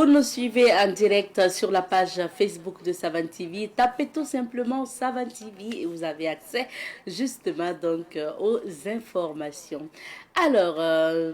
Vous nous suivez en direct sur la page Facebook de Savan TV. Tapez tout simplement Savan TV et vous avez accès justement donc aux informations. Alors,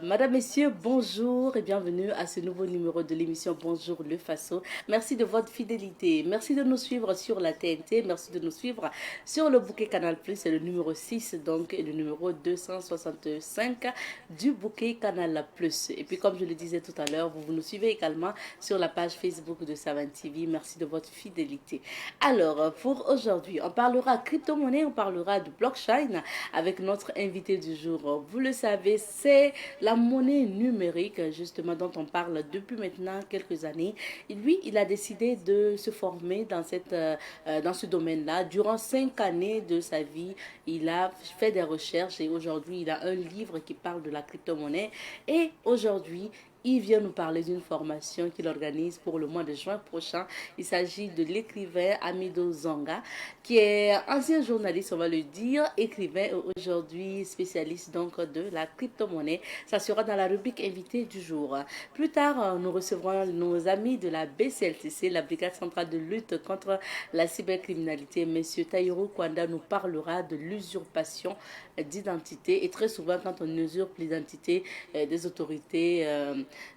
Madame, Messieurs, bonjour et bienvenue à ce nouveau numéro de l'émission Bonjour le Faso. Merci de votre fidélité. Merci de nous suivre sur la TNT. Merci de nous suivre sur le bouquet Canal Plus. C'est le numéro 6 donc et le numéro 265 du bouquet Canal Plus. Et puis comme je le disais tout à l'heure, vous nous suivez également sur la page Facebook de Savan TV. Merci de votre fidélité. Alors, pour aujourd'hui, on parlera crypto-monnaie, on parlera de blockchain avec notre invité du jour. Vous le savez, c'est la monnaie numérique, justement, dont on parle depuis maintenant quelques années. Et lui, il a décidé de se former dans ce domaine-là. Durant 5 années de sa vie, il a fait des recherches et aujourd'hui, il a un livre qui parle de la crypto-monnaie. Et aujourd'hui, il vient nous parler d'une formation qu'il organise pour le mois de juin prochain. Il s'agit de l'écrivain Amido Zanga, qui est ancien journaliste, on va le dire, écrivain et aujourd'hui spécialiste donc de la crypto-monnaie. Ça sera dans la rubrique invité du jour. Plus tard, nous recevrons nos amis de la BCLTC, la Brigade centrale de lutte contre la cybercriminalité. Monsieur Taïro Kwanda nous parlera de l'usurpation d'identité. Et très souvent, quand on usurpe l'identité des autorités,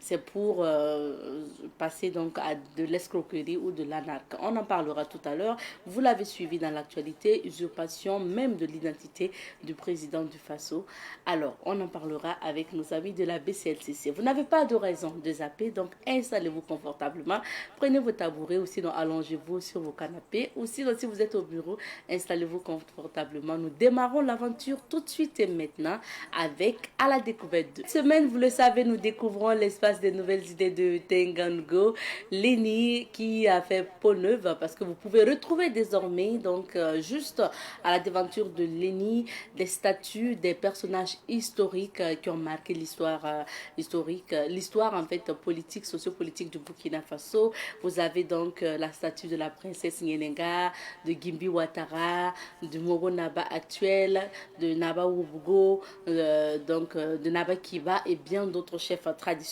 c'est pour passer donc à de l'escroquerie ou de l'arnaque. On en parlera tout à l'heure. Vous l'avez suivi dans l'actualité, usurpation même de l'identité du président du Faso. Alors, on en parlera avec nos amis de la BCLCC. Vous n'avez pas de raison de zapper, donc installez-vous confortablement. Prenez vos tabourets ou sinon allongez-vous sur vos canapés. Ou sinon, si vous êtes au bureau, installez-vous confortablement. Nous démarrons l'aventure tout de suite et maintenant avec À la découverte. Cette semaine, vous le savez, nous découvrons l'espace des nouvelles idées de Tengango, Lenny qui a fait peau neuve parce que vous pouvez retrouver désormais donc juste à la devanture de Lenny des statues des personnages historiques qui ont marqué l'histoire l'histoire en fait politique, sociopolitique du Burkina Faso. Vous avez donc la statue de la princesse Nyenenga, de Gimbi Ouattara, de Moro Naba actuel, de Naba Wubugo, de Naba Kiba et bien d'autres chefs traditionnels.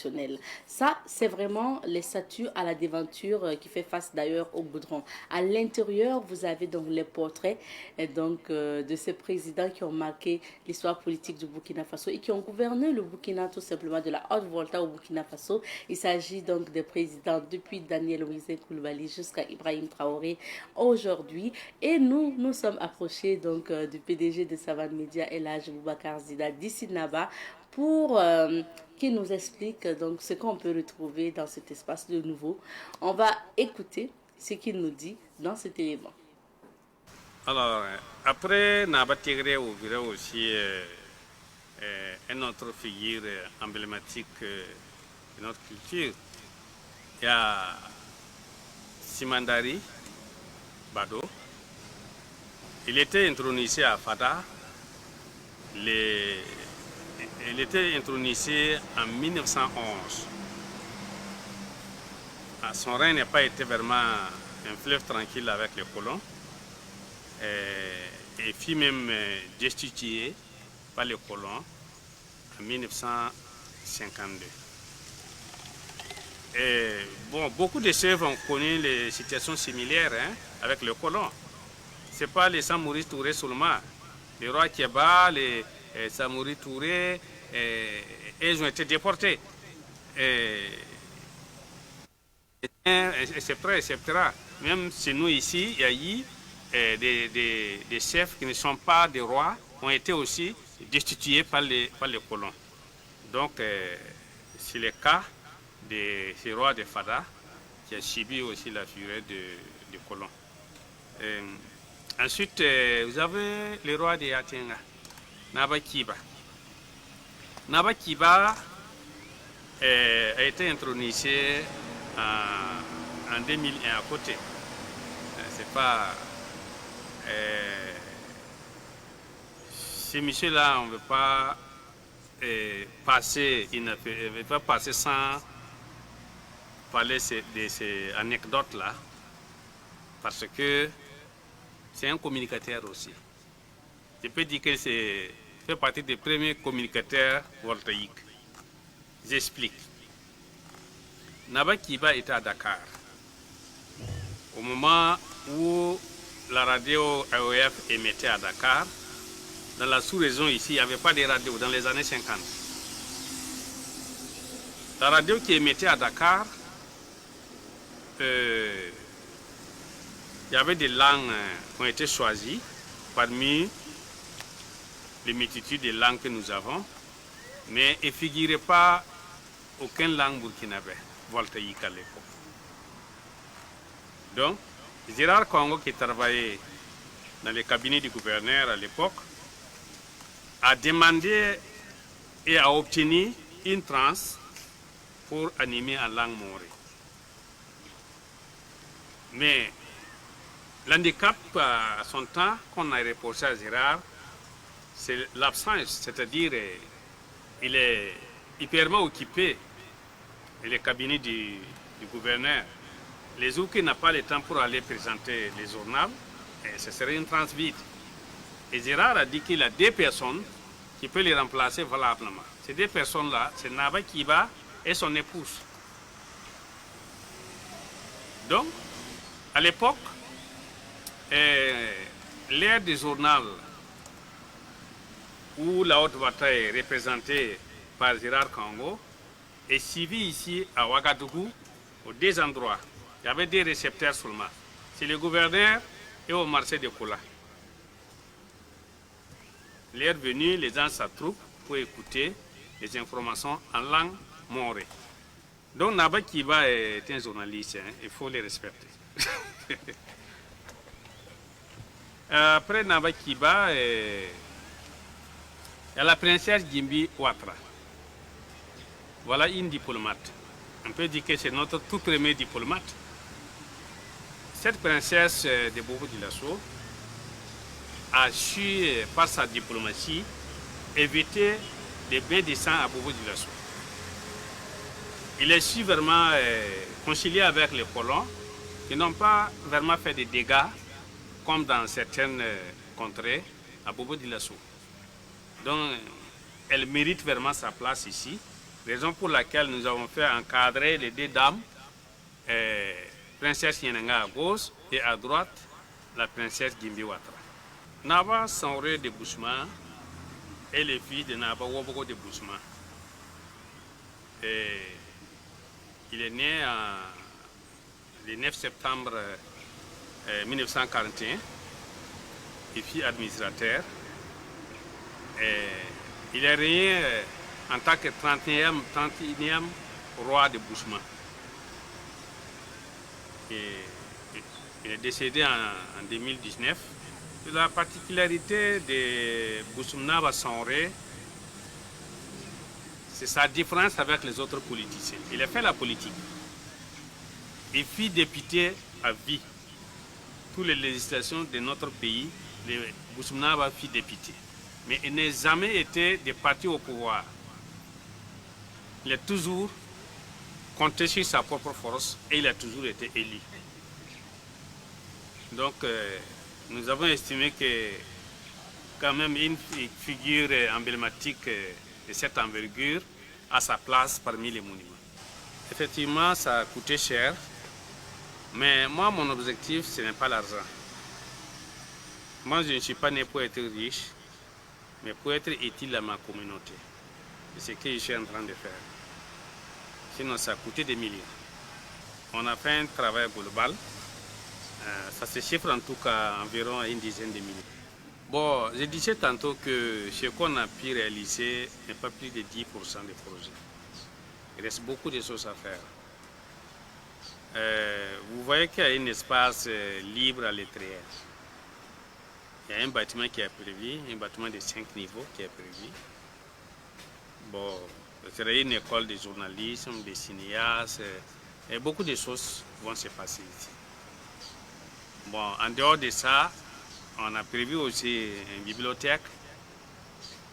Ça, c'est vraiment les statues à la devanture qui fait face d'ailleurs au goudron. À l'intérieur, vous avez donc les portraits de ces présidents qui ont marqué l'histoire politique du Burkina Faso et qui ont gouverné le Burkina tout simplement de la Haute-Volta au Burkina Faso. Il s'agit donc des présidents depuis Daniel Ouzé Koulibaly jusqu'à Ibrahim Traoré aujourd'hui. Et nous sommes approchés donc du PDG de Savan Media, Elhadji Boubacar Zida d'ici Naba, pour qui nous explique donc ce qu'on peut retrouver dans cet espace de nouveau. On va écouter ce qu'il nous dit dans cet élément. Alors, après Naba Tigré ouvrait aussi une autre figure emblématique de notre culture. Il y a Simandari Bado. Il était intronisé à Fada. Il était intronisé en 1911. Son règne n'a pas été vraiment un fleuve tranquille avec les colons. Et fut même destitué par les colons en 1952. Et bon, beaucoup de chefs ont connu les situations similaires avec les colons. Ce n'est pas les Samouris Touré seulement. Les rois Kéba, les Samouris Touré, ils ont été déportés. Etc. Même chez nous ici, il y a eu des chefs qui ne sont pas des rois, ont été aussi destitués par les colons. Donc, c'est le cas de ces rois de Fada qui a subi aussi la fureur des colons. Ensuite, vous avez le roi de Yatenga, Naba Kiba. Naba Kiba a été intronisé en 2001 à côté. C'est pas... ces messieurs-là, on ne veut pas passer, il ne veut pas passer sans parler de ces anecdotes-là, parce que c'est un communicateur aussi. Je peux dire que c'est fait partie des premiers communicateurs voltaïques. J'explique. Naba Kiba était à Dakar. Au moment où la radio AOF émettait à Dakar, dans la sous-région ici, il n'y avait pas de radio dans les années 50. La radio qui émettait à Dakar, il y avait des langues qui ont été choisies parmi les multitudes de langues que nous avons, mais il ne figurait pas aucune langue burkinabé, voltaïque à l'époque. Donc, Gérard Congo, qui travaillait dans les cabinets du gouverneur à l'époque, a demandé et a obtenu une transe pour animer en langue morée. Mais l'handicap à son temps qu'on a reproché à Gérard, c'est l'absence, c'est-à-dire il est hyperement occupé dans les cabinets du gouverneur. Les jours qu'il n'a pas le temps pour aller présenter les journaux, ce serait une transe vide. Et Gérard a dit qu'il a deux personnes qui peuvent les remplacer valablement. Ces deux personnes-là, c'est Naba Kiba et son épouse. Donc, à l'époque, l'ère du journal où la haute bataille est représentée par Gérard Congo est suivie ici à Ouagadougou, aux deux endroits. Il y avait des récepteurs seulement. C'est le gouverneur et au marché de Kola. L'heure venue, les gens s'attroupent pour écouter les informations en langue morée. Donc Naba Kiba est un journaliste, hein, il faut les respecter. Après Naba Kiba, il y a la princesse Gimbi Ouattara. Voilà une diplomate. On peut dire que c'est notre tout premier diplomate. Cette princesse de Bobo Dioulasso a su, par sa diplomatie, éviter les bains de sang à Bobo Dioulasso. Il a su vraiment concilier avec les colons qui n'ont pas vraiment fait de dégâts comme dans certaines contrées à Bobo Dioulasso. Donc, elle mérite vraiment sa place ici, raison pour laquelle nous avons fait encadrer les deux dames, princesse Yenanga à gauche et à droite, la princesse Gimbi Ouattara. Naba Sanré de Bousma est le fils de Naba Wobogo de Bousma. Il est né le 9 septembre 1941. Il fut administrateur. Il est régné en tant que 31e roi de Bousma. Il est décédé en 2019. La particularité de Boussoumnaba Sanré, c'est sa différence avec les autres politiciens. Il a fait la politique. Il fut député à vie. Toutes les législations de notre pays, Boussoumnaba fut député. Mais il n'a jamais été de parti au pouvoir. Il a toujours compté sur sa propre force et il a toujours été élu. Donc, nous avons estimé que quand même une figure emblématique de cette envergure a sa place parmi les monuments. Effectivement, ça a coûté cher, mais moi, mon objectif, ce n'est pas l'argent. Moi, je ne suis pas né pour être riche, mais pour être utile à ma communauté. C'est ce que je suis en train de faire. Sinon, ça a coûté des millions. On a fait un travail global. Ça se chiffre en tout cas environ à une dizaine de millions. Bon, je disais tantôt que ce qu'on a pu réaliser n'est pas plus de 10% des projets. Il reste beaucoup de choses à faire. Vous voyez qu'il y a un espace libre à l'Étrière. Il y a un bâtiment qui est prévu, un bâtiment de 5 niveaux qui est prévu. Bon, ce serait une école de journalisme, de cinéastes, et beaucoup de choses vont se passer ici. Bon, en dehors de ça, on a prévu aussi une bibliothèque.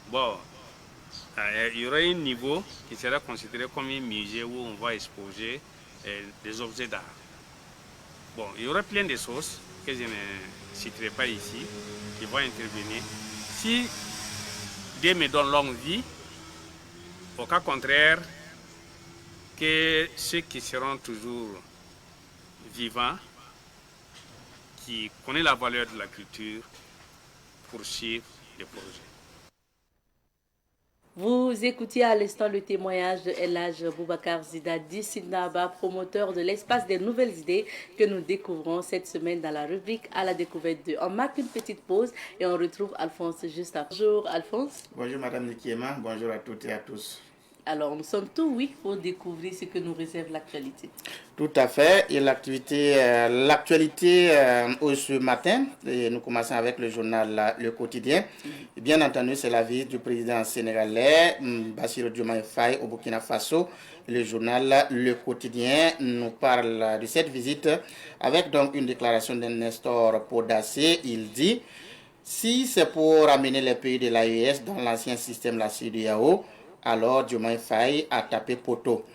Bon, il y aura un niveau qui sera considéré comme un musée où on va exposer des objets d'art. Bon, il y aura plein de choses que je ne citerai pas ici, qui vont intervenir. Si Dieu me donne longue vie, au cas contraire, que ceux qui seront toujours vivants, qui connaissent la valeur de la culture, poursuivent les projets. Vous écoutiez à l'instant le témoignage de El Hadj Boubacar Zidadi Sinaba, promoteur de l'espace des nouvelles idées que nous découvrons cette semaine dans la rubrique à la découverte de. On marque une petite pause et on retrouve Alphonse juste après. Bonjour Alphonse. Bonjour Madame Nikiema, bonjour à toutes et à tous. Alors, nous sommes tout oui pour découvrir ce que nous réserve l'actualité. Tout à fait. Et l'actualité ce matin, et nous commençons avec le journal Le Quotidien. Et bien entendu, c'est la visite du président sénégalais Bassirou Diomaye Faye au Burkina Faso. Le journal Le Quotidien nous parle de cette visite avec donc une déclaration de Nestor Podacé. Il dit: si c'est pour amener les pays de l'AES dans l'ancien système, la CEDEAO, alors Diomaye Faye a tapé poteau.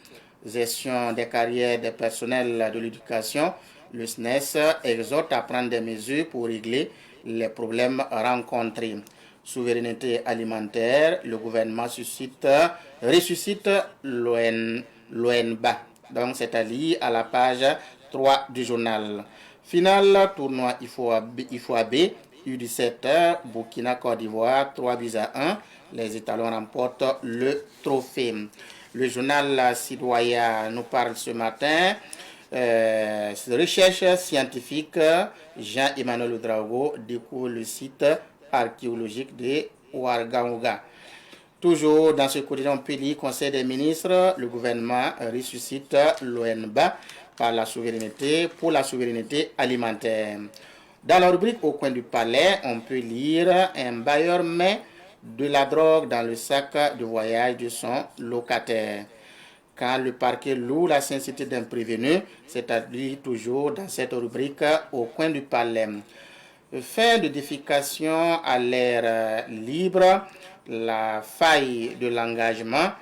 Gestion des carrières des personnels de l'éducation, le SNES exhorte à prendre des mesures pour régler les problèmes rencontrés. Souveraineté alimentaire, le gouvernement ressuscite l'ONBA. Donc c'est allié à la page 3 du journal. Final, tournoi IFOAB, U17, Burkina Côte d'Ivoire, 3-1. Les Étalons remportent le trophée. Le journal Citoyen nous parle ce matin de recherche scientifique. Jean-Emmanuel Ouedraogo découvre le site archéologique de Ouargamaga. Toujours dans ce quotidien, on peut lire Conseil des ministres, le gouvernement ressuscite l'ONBA pour la souveraineté alimentaire. Dans la rubrique Au coin du palais, on peut lire un bailleur met de la drogue dans le sac de voyage de son locataire. Quand le parquet loue la sincérité d'un prévenu, c'est-à-dire toujours dans cette rubrique Au coin du palais. Fin de défécation à l'air libre, la faille de l'engagement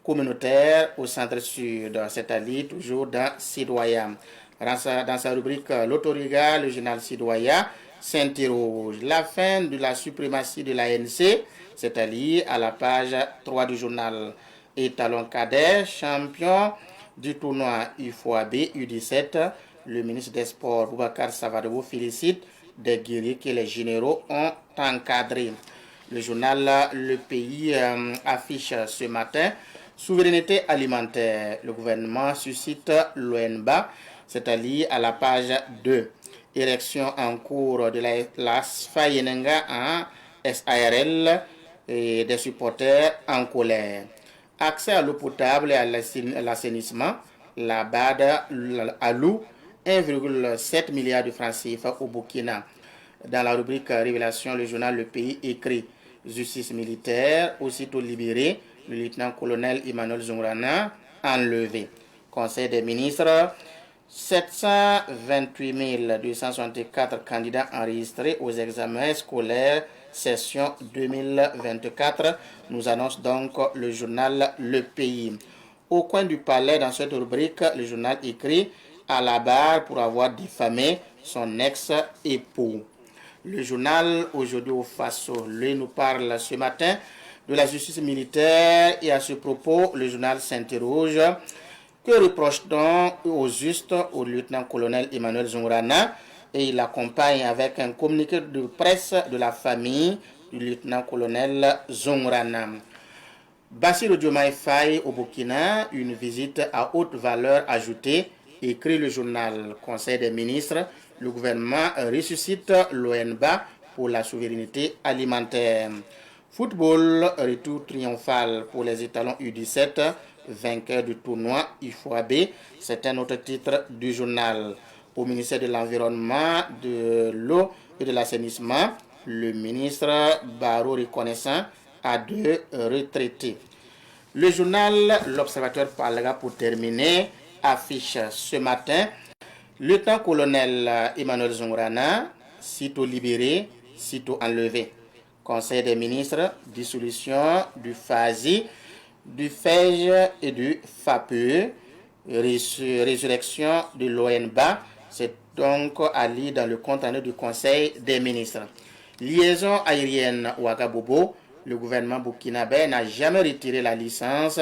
communautaire au centre-sud, c'est-à-dire toujours dans Citoyen. Dans sa rubrique L'Autorega, le journal Citoyen s'interroge. La fin de la suprématie de l'ANC, c'est-à-dire à la page 3 du journal. Étalon cadet, champion du tournoi IFOAB U17, le ministre des Sports Boubacar Savadogo félicite des guerriers que les généraux ont encadrés. Le journal Le Pays affiche ce matin souveraineté alimentaire. Le gouvernement suscite l'ONBA, c'est-à-dire à la page 2. Élection en cours de la Fayenenga en SARL et des supporters en colère. Accès à l'eau potable et à l'assainissement, la BAD alloue 1,7 milliard de francs CFA au Burkina. Dans la rubrique Révélation, le journal Le Pays écrit: justice militaire, aussitôt libéré, le lieutenant-colonel Emmanuel Zoungrana enlevé. Conseil des ministres, 728 264 candidats enregistrés aux examens scolaires session 2024, nous annonce donc le journal Le Pays. Au coin du palais, dans cette rubrique, le journal écrit: à la barre pour avoir diffamé son ex-époux. Le journal Aujourd'hui au Faso, lui, nous parle ce matin de la justice militaire et à ce propos, le journal s'interroge: que reproche-t-on au juste au lieutenant-colonel Emmanuel Zoungrana? Et il accompagne avec un communiqué de presse de la famille du lieutenant-colonel Zoungrana. Bassirou Diomaye Faye au Burkina, une visite à haute valeur ajoutée, écrit le journal. Conseil des ministres, le gouvernement ressuscite l'ONBA pour la souveraineté alimentaire. Football, retour triomphal pour les étalons U17, vainqueurs du tournoi IFOAB. C'est un autre titre du journal. Au ministère de l'Environnement, de l'Eau et de l'Assainissement, le ministre Barrot reconnaissant à 2 retraités. Le journal L'Observateur parlera pour terminer, affiche ce matin: lieutenant-colonel Emmanuel Zoungrana, sitôt libéré, sitôt enlevé. Conseil des ministres, dissolution du FASI, du FEJ et du FAPE, résurrection de l'ONBA. C'est donc à lire dans le compte-rendu du Conseil des ministres. Liaison aérienne Ouagabobo, le gouvernement burkinabé n'a jamais retiré la licence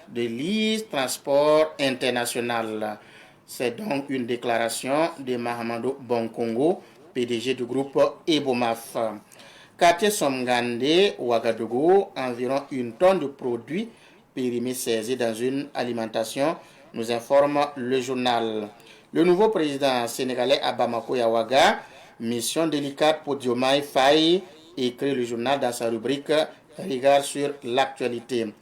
de l'IS Transport International. C'est donc une déclaration de Mahamadou Bonkongo, PDG du groupe Ebomaf. Quartier Somgande, Ouagadougou, environ une tonne de produits périmés saisis dans une alimentation, nous informe le journal. Le nouveau président sénégalais à Bamako et à Ouaga, mission délicate pour Diomaye Faye, écrit le journal dans sa rubrique Regard sur l'actualité.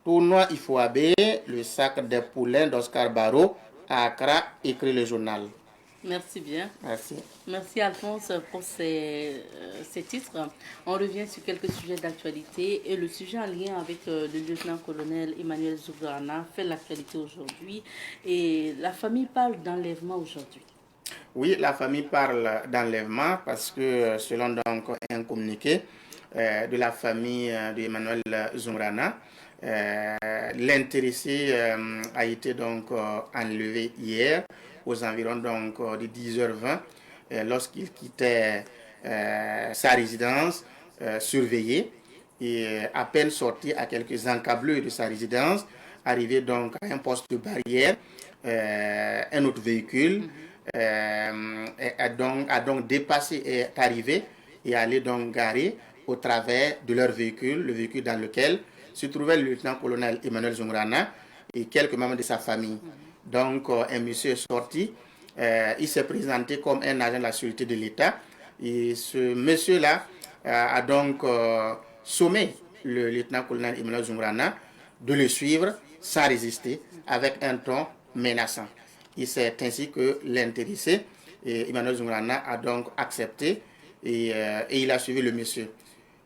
Tournoi Ifoabé, le sacre des poulains d'Oscar Barrault à Accra, écrit le journal. Merci bien. Merci. Merci Alphonse pour ces titres. On revient sur quelques sujets d'actualité et le sujet en lien avec le lieutenant-colonel Emmanuel Zougana fait l'actualité aujourd'hui et la famille parle d'enlèvement aujourd'hui. Oui, la famille parle d'enlèvement parce que selon donc un communiqué de la famille d'Emmanuel Zougana, l'intéressé a été donc enlevé hier aux environs donc de 10h20 lorsqu'il quittait sa résidence surveillée et à peine sorti à quelques encablures de sa résidence, arrivé donc à un poste de barrière, un autre véhicule a donc dépassé, est arrivé et allé donc garer au travers de leur véhicule, le véhicule dans lequel se trouvait le lieutenant-colonel Emmanuel Zoungana et quelques membres de sa famille. Donc, un monsieur est sorti, il s'est présenté comme un agent de la sécurité de l'État. Et ce monsieur-là a donc sommé le lieutenant-colonel Emmanuel Zoungana de le suivre sans résister, avec un ton menaçant. Et c'est ainsi que l'intéressé, Emmanuel Zoungana, a donc accepté et il a suivi le monsieur.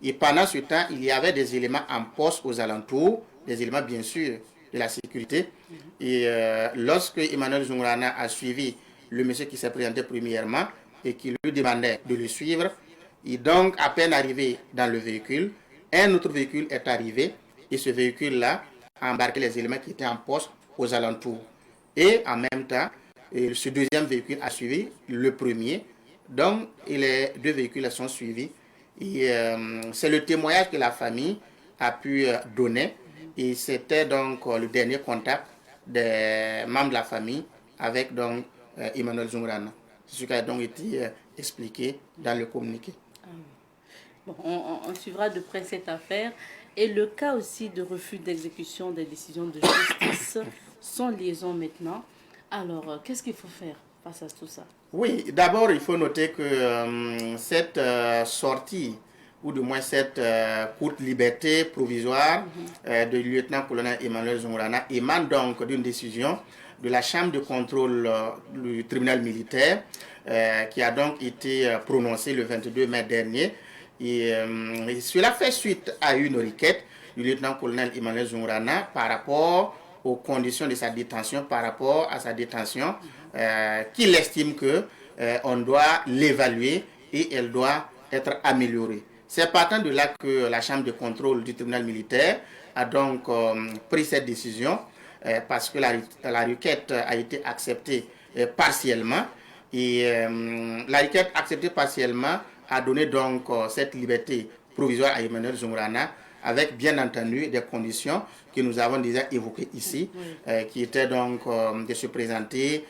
Et pendant ce temps, il y avait des éléments en poste aux alentours, des éléments bien sûr de la sécurité. Et lorsque Emmanuel Zoungana a suivi le monsieur qui s'est présenté premièrement et qui lui demandait de le suivre, et donc à peine arrivé dans le véhicule, un autre véhicule est arrivé et ce véhicule-là a embarqué les éléments qui étaient en poste aux alentours. Et en même temps, ce deuxième véhicule a suivi le premier. Donc les deux véhicules sont suivis. Et c'est le témoignage que la famille a pu donner. Et c'était donc le dernier contact des membres de la famille avec donc Emmanuel Zoungana. C'est ce qui a donc été expliqué dans le communiqué. Bon, on suivra de près cette affaire. Et le cas aussi de refus d'exécution des décisions de justice sans liaison maintenant. Alors, qu'est-ce qu'il faut faire face à tout ça? Oui, d'abord, il faut noter que cette sortie, ou du moins cette courte liberté provisoire du lieutenant-colonel Emmanuel Zoungana émane donc d'une décision de la chambre de contrôle du tribunal militaire qui a donc été prononcée le 22 mai dernier. Et cela fait suite à une requête du lieutenant-colonel Emmanuel Zoungana par rapport aux conditions de sa détention, par rapport à sa détention, qu'il estime qu'on doit l'évaluer et elle doit être améliorée. C'est partant de là que la chambre de contrôle du tribunal militaire a donc pris cette décision parce que la requête a été acceptée partiellement et la requête acceptée partiellement a donné donc cette liberté provisoire à Emmanuel Zoungana avec bien entendu des conditions que nous avons déjà évoquées ici, qui étaient donc de se présenter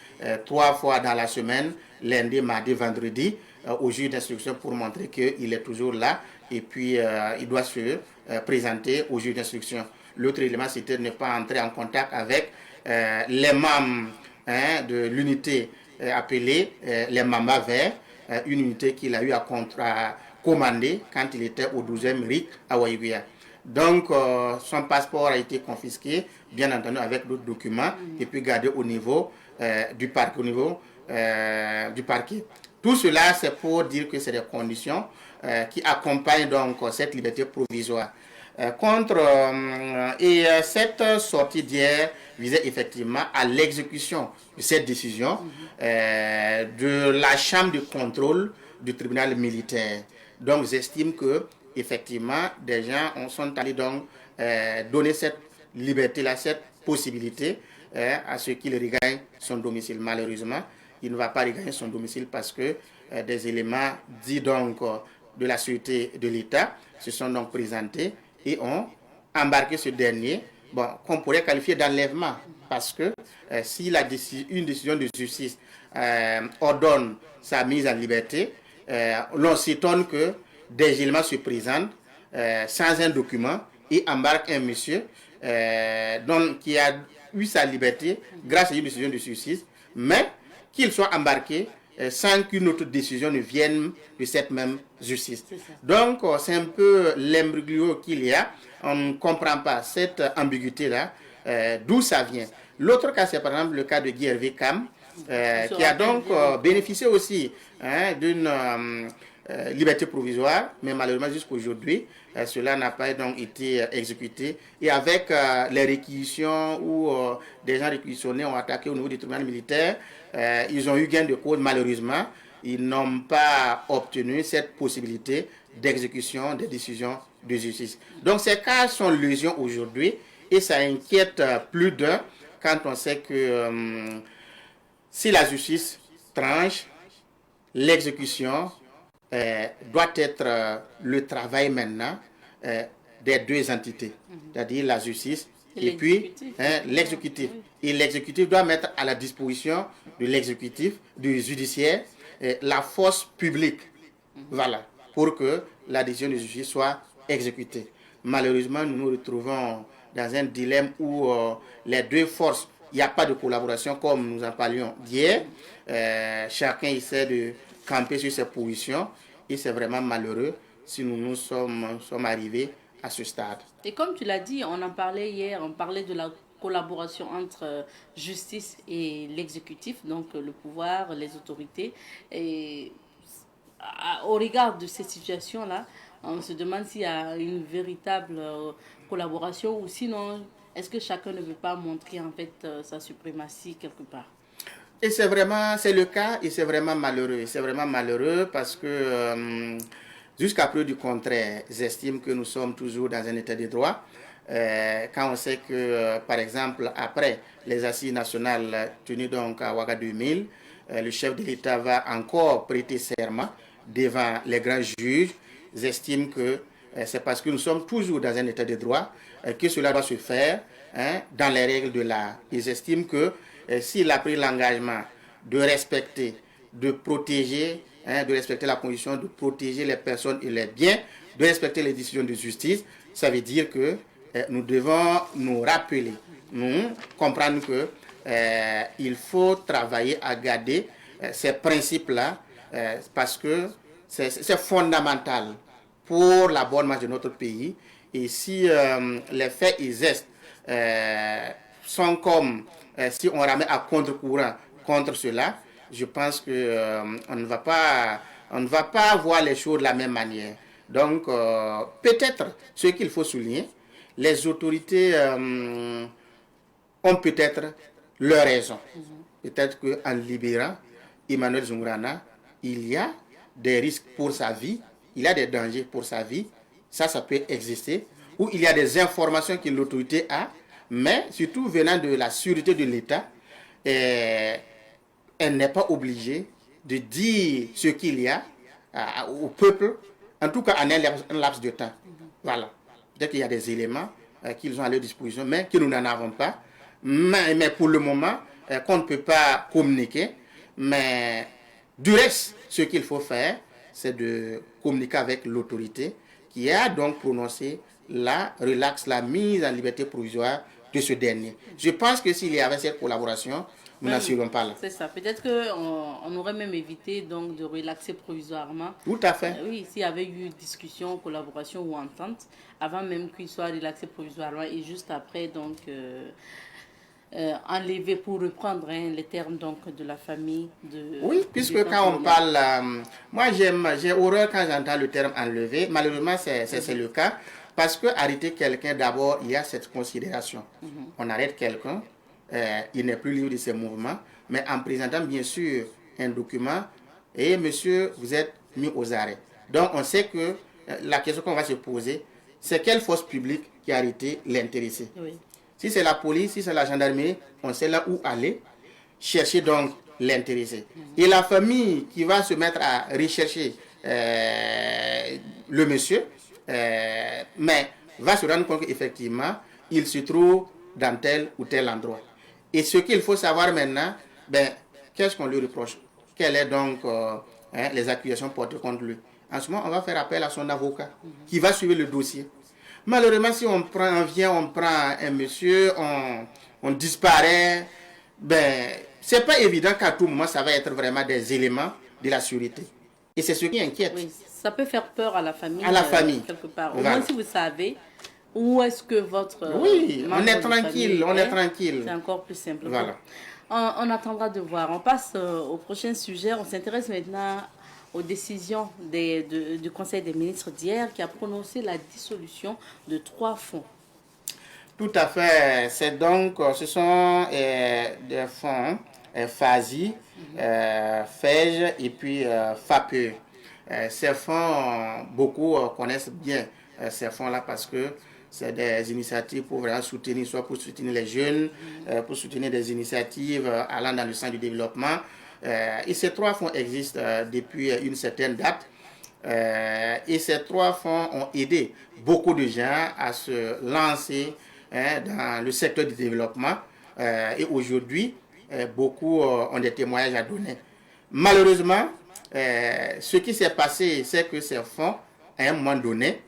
3 fois dans la semaine, lundi, mardi, vendredi, au juge d'instruction pour montrer qu'il est toujours là et puis il doit se présenter au juge d'instruction. L'autre élément, c'était de ne pas entrer en contact avec les membres de l'unité appelée les Mamba Verts, une unité qu'il a eu à commander quand il était au 12e RIC à Waïguia. Donc, son passeport a été confisqué, bien entendu avec d'autres documents, et puis gardé au niveau du parquet. Tout cela, c'est pour dire que c'est des conditions qui accompagnent donc cette liberté provisoire. Cette sortie d'hier visait effectivement à l'exécution de cette décision de la chambre de contrôle du tribunal militaire. Donc, j'estime que effectivement, des gens sont allés donc donner cette liberté-là, cette possibilité à ceux qui regagnent son domicile. Malheureusement, il ne va pas regagner son domicile parce que des éléments dits donc de la sûreté de l'État se sont donc présentés et ont embarqué ce dernier bon, qu'on pourrait qualifier d'enlèvement. Parce que si une décision de justice ordonne sa mise en liberté, l'on s'étonne que des éléments se présentent sans un document et embarquent un monsieur qui a eu sa liberté grâce à une décision de justice, mais qu'il soit embarqué sans qu'une autre décision ne vienne de cette même justice. Donc, c'est un peu l'imbroglio qu'il y a. On ne comprend pas cette ambiguïté-là, d'où ça vient. L'autre cas, c'est par exemple le cas de Guy Hervé Cam, qui a donc bénéficié aussi d'une liberté provisoire, mais malheureusement jusqu'à aujourd'hui, cela n'a pas donc été exécuté. Et avec les réquisitions où des gens réquisitionnés ont attaqué au niveau du tribunal militaire, ils ont eu gain de cause. Malheureusement, ils n'ont pas obtenu cette possibilité d'exécution des décisions de justice. Donc ces cas sont légion aujourd'hui et ça inquiète plus d'un quand on sait que si la justice tranche, l'exécution doit être le travail maintenant des deux entités, c'est-à-dire la justice et puis l'exécutif. Et l'exécutif doit mettre à la disposition de l'exécutif, du judiciaire, la force publique, voilà, pour que la décision de justice soit exécutée. Malheureusement, nous nous retrouvons dans un dilemme où les deux forces, il n'y a pas de collaboration comme nous en parlions hier. Chacun essaie de camper sur ses positions et c'est vraiment malheureux si nous sommes arrivés à ce stade. Et comme tu l'as dit, on en parlait hier, on parlait de la collaboration entre justice et l'exécutif, donc le pouvoir, les autorités. Et au regard de cette situation-là, on se demande s'il y a une véritable collaboration ou sinon, est-ce que chacun ne veut pas montrer en fait sa suprématie quelque part? Et c'est le cas et c'est vraiment malheureux. C'est vraiment malheureux parce que jusqu'à preuve du contraire, j'estime que nous sommes toujours dans un état de droit. Quand on sait que, par exemple, après les assises nationales tenues donc à Ouaga 2000, le chef de l'État va encore prêter serment devant les grands juges. J'estime que c'est parce que nous sommes toujours dans un état de droit que cela doit se faire dans les règles de l'art. Et j'estime que s'il a pris l'engagement de respecter, de protéger, de respecter la condition, de protéger les personnes et les biens, de respecter les décisions de justice, ça veut dire que nous devons nous rappeler, nous comprendre que il faut travailler à garder ces principes-là parce que c'est fondamental pour la bonne marche de notre pays. Et si les faits et gestes sont comme si on ramène à contre-courant contre cela, je pense que on ne va pas voir les choses de la même manière. Donc, peut-être, ce qu'il faut souligner, les autorités ont peut-être leur raison. Peut-être qu'en libérant Emmanuel Zungrana, il y a des risques pour sa vie, il y a des dangers pour sa vie, ça peut exister, ou il y a des informations que l'autorité a, mais surtout venant de la sûreté de l'État, elle n'est pas obligée de dire ce qu'il y a au peuple, en tout cas en un laps de temps. Voilà. Peut-être qu'il y a des éléments qu'ils ont à leur disposition, mais que nous n'en avons pas. Mais pour le moment, qu'on ne peut pas communiquer. Mais du reste, ce qu'il faut faire, c'est de communiquer avec l'autorité qui a donc prononcé la mise en liberté provisoire de ce dernier. Je pense que s'il y avait cette collaboration, nous n'en serions pas là. C'est ça. Peut-être qu'on aurait même évité donc de relaxer provisoirement. Tout à fait. Oui, s'il y avait eu discussion, collaboration ou entente, avant même qu'il soit relaxé provisoirement et juste après, donc, enlevé pour reprendre les termes donc, de la famille. Oui, puisque quand on parle... moi, j'ai horreur quand j'entends le terme enlevé. Malheureusement, c'est le cas. Parce que arrêter quelqu'un, d'abord, il y a cette considération. On arrête quelqu'un, il n'est plus libre de ses mouvements, mais en présentant bien sûr un document, et monsieur, vous êtes mis aux arrêts. Donc on sait que la question qu'on va se poser, c'est quelle force publique qui a arrêté l'intéressé. Oui. Si c'est la police, si c'est la gendarmerie, on sait là où aller, chercher donc l'intéressé. Et la famille qui va se mettre à rechercher le monsieur, mais va se rendre compte qu'effectivement, il se trouve dans tel ou tel endroit. Et ce qu'il faut savoir maintenant, qu'est-ce qu'on lui reproche? Quelles sont donc les accusations portées contre lui? En ce moment, on va faire appel à son avocat qui va suivre le dossier. Malheureusement, si on prend un monsieur, on disparaît, c'est pas évident qu'à tout moment, ça va être vraiment des éléments de la sécurité. Et c'est ce qui inquiète. Oui, ça peut faire peur à la famille. À la famille. Quelque part. Au Voilà. moins, si vous savez où est-ce que votre... Oui, on est membre de tranquille, famille est tranquille. C'est encore plus simple. Voilà. On attendra de voir. On passe au prochain sujet. On s'intéresse maintenant aux décisions du Conseil des ministres d'hier qui a prononcé la dissolution de 3 fonds. Tout à fait. Ce sont des fonds FASI, FEJ et puis FAPE. Ces fonds, beaucoup connaissent bien ces fonds-là parce que c'est des initiatives pour vraiment soutenir, soit pour soutenir les jeunes, pour soutenir des initiatives allant dans le sens du développement. Et ces 3 fonds existent depuis une certaine date. Et ces 3 fonds ont aidé beaucoup de gens à se lancer dans le secteur du développement. Et aujourd'hui, beaucoup ont des témoignages à donner. Malheureusement, ce qui s'est passé, c'est que ces fonds, à un moment donné,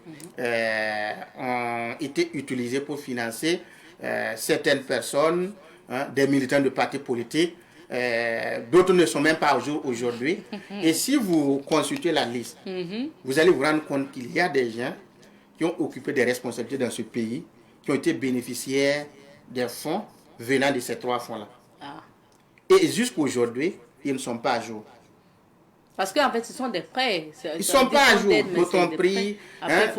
ont été utilisés pour financer certaines personnes, des militants de partis politiques. D'autres ne sont même pas au jour aujourd'hui. Et si vous consultez la liste, vous allez vous rendre compte qu'il y a des gens qui ont occupé des responsabilités dans ce pays, qui ont été bénéficiaires des fonds venant de ces 3 fonds-là. Ah. Et jusqu'à aujourd'hui, ils ne sont pas à jour. Parce qu'en fait, ce sont des prêts. Ils ne sont pas à jour. D'autant pris,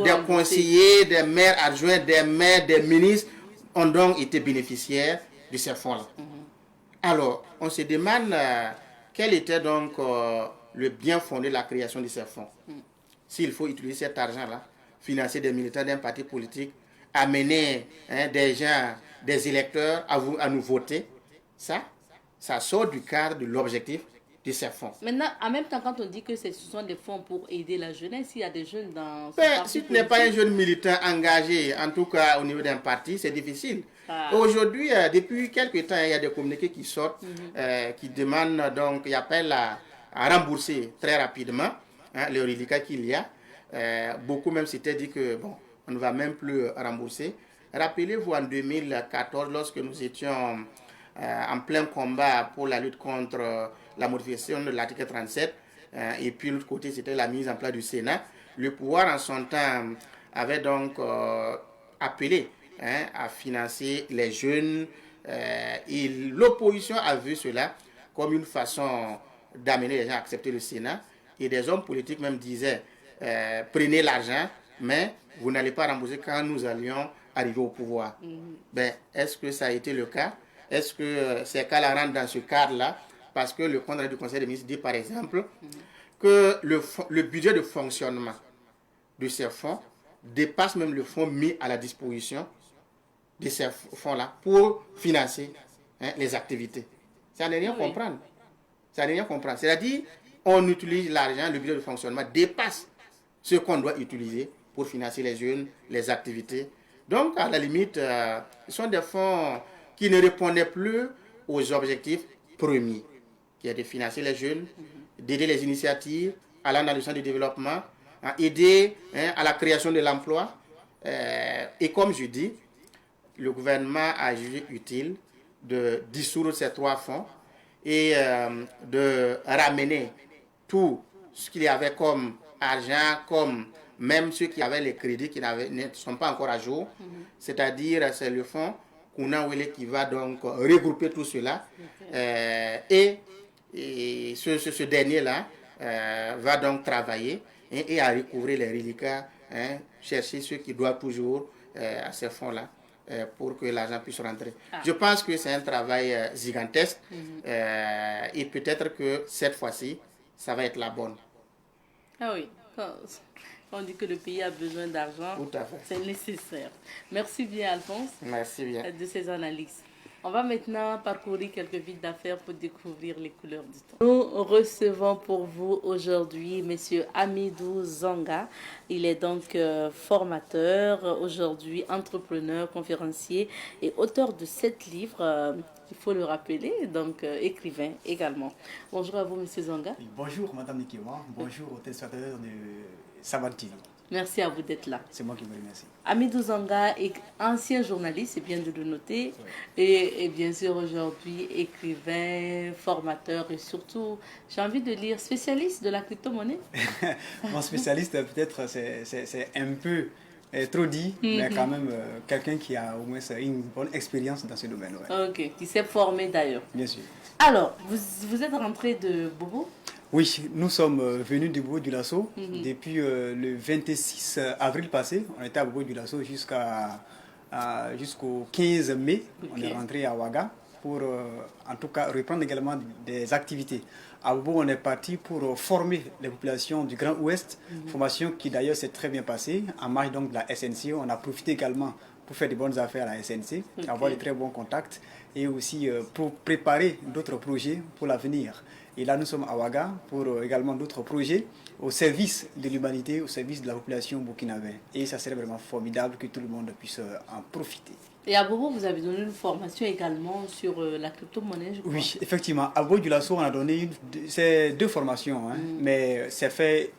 des conseillers, des maires adjoints, des maires, des ministres ont donc été bénéficiaires de ces fonds-là. Alors, on se demande quel était donc le bien fondé de la création de ces fonds. S'il faut utiliser cet argent-là, financer des militants d'un parti politique, amener des gens, des électeurs à nous voter, ça sort du cadre de l'objectif de ces fonds. Maintenant, en même temps, quand on dit que ce sont des fonds pour aider la jeunesse, il y a des jeunes dans... Si tu n'es pas un jeune militant engagé, en tout cas au niveau d'un parti, c'est difficile. Aujourd'hui, depuis quelques temps, il y a des communiqués qui sortent, qui demandent, donc, ils appellent à rembourser très rapidement les reliquats qu'il y a. Beaucoup même s'étaient dit que, bon, on ne va même plus rembourser. Rappelez-vous en 2014, lorsque nous étions en plein combat pour la lutte contre la modification de l'article 37, et puis l'autre côté, c'était la mise en place du Sénat. Le pouvoir, en son temps, avait donc appelé à financer les jeunes, et l'opposition a vu cela comme une façon d'amener les gens à accepter le Sénat, et des hommes politiques même disaient prenez l'argent, mais vous n'allez pas rembourser quand nous allions arriver au pouvoir. Est-ce que ça a été le cas? Est-ce que ces cas-là rentrent dans ce cadre-là? Parce que le compte rendu du Conseil des ministres dit par exemple que le budget de fonctionnement de ces fonds dépasse même le fonds mis à la disposition de ces fonds-là pour financer les activités. Ça n'est rien comprendre. Ça n'est rien comprendre. C'est-à-dire, on utilise l'argent, le budget de fonctionnement dépasse ce qu'on doit utiliser pour financer les jeunes, les activités. Donc, à la limite, ce sont des fonds qui ne répondaient plus aux objectifs premiers, qui est de financer les jeunes, d'aider les initiatives allant dans le sens du développement, aider à la création de l'emploi. Et comme je dis, le gouvernement a jugé utile de dissoudre ces 3 fonds et de ramener tout ce qu'il y avait comme argent, comme même ceux qui avaient les crédits qui ne sont pas encore à jour. C'est-à-dire, c'est le fonds Kunawele qui va donc regrouper tout cela. Et ce dernier-là va donc travailler et à recouvrir les reliquats, chercher ceux qui doivent toujours à ces fonds-là pour que l'argent puisse rentrer. Je pense que c'est un travail gigantesque et peut-être que cette fois-ci, ça va être la bonne. Ah oui, quand on dit que le pays a besoin d'argent, Tout à fait. c'est nécessaire. Merci bien, Alphonse. Merci bien. De ces analyses. On va maintenant parcourir quelques villes d'affaires pour découvrir les couleurs du temps. Nous recevons pour vous aujourd'hui Monsieur Amidou Zanga. Il est donc formateur, aujourd'hui entrepreneur, conférencier et auteur de 7 livres. Il faut le rappeler, donc écrivain également. Bonjour à vous, Monsieur Zanga. Bonjour, Madame Nikiwa. Bonjour aux téléspectateurs de Savane TV. Merci à vous d'être là. C'est moi qui vous remercie. Amidou Zanga est ancien journaliste, c'est bien de le noter, Oui. et bien sûr aujourd'hui écrivain, formateur et surtout, j'ai envie de lire, spécialiste de la crypto-monnaie. Mon spécialiste, peut-être, c'est un peu trop dit, mais quand même quelqu'un qui a au moins une bonne expérience dans ce domaine. Ouais. Ok, qui s'est formé d'ailleurs. Bien sûr. Alors, vous êtes rentré de Bobo? Oui, nous sommes venus du Bobo du Lasso depuis le 26 avril passé. On était à Bobo du Lasso jusqu'au 15 mai. Ok. On est rentré à Ouaga pour en tout cas reprendre également des activités. À Bobo, on est parti pour former les populations du Grand Ouest, formation qui d'ailleurs s'est très bien passée. En marge donc de la SNC, on a profité également pour faire de bonnes affaires à la SNC, Ok. avoir de très bons contacts et aussi pour préparer d'autres projets pour l'avenir. Et là, nous sommes à Ouaga pour également d'autres projets au service de l'humanité, au service de la population burkinabé. Et ça serait vraiment formidable que tout le monde puisse en profiter. Et à Bobo, vous avez donné une formation également sur la crypto-monnaie, je crois. Oui, effectivement. À Bobo du Lasso, on a donné c'est 2 formations, hein, mais c'est fait,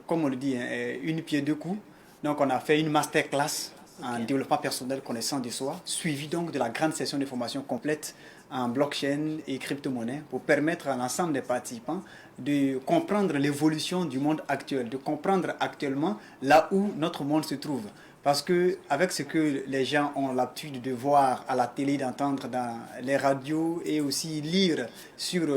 comme on le dit, une pied deux coups. Donc, on a fait une masterclass en développement personnel, connaissance de soi, suivi donc de la grande session de formation complète en blockchain et crypto-monnaie pour permettre à l'ensemble des participants de comprendre l'évolution du monde actuel, de comprendre actuellement là où notre monde se trouve. Parce que avec ce que les gens ont l'habitude de voir à la télé, d'entendre dans les radios et aussi lire sur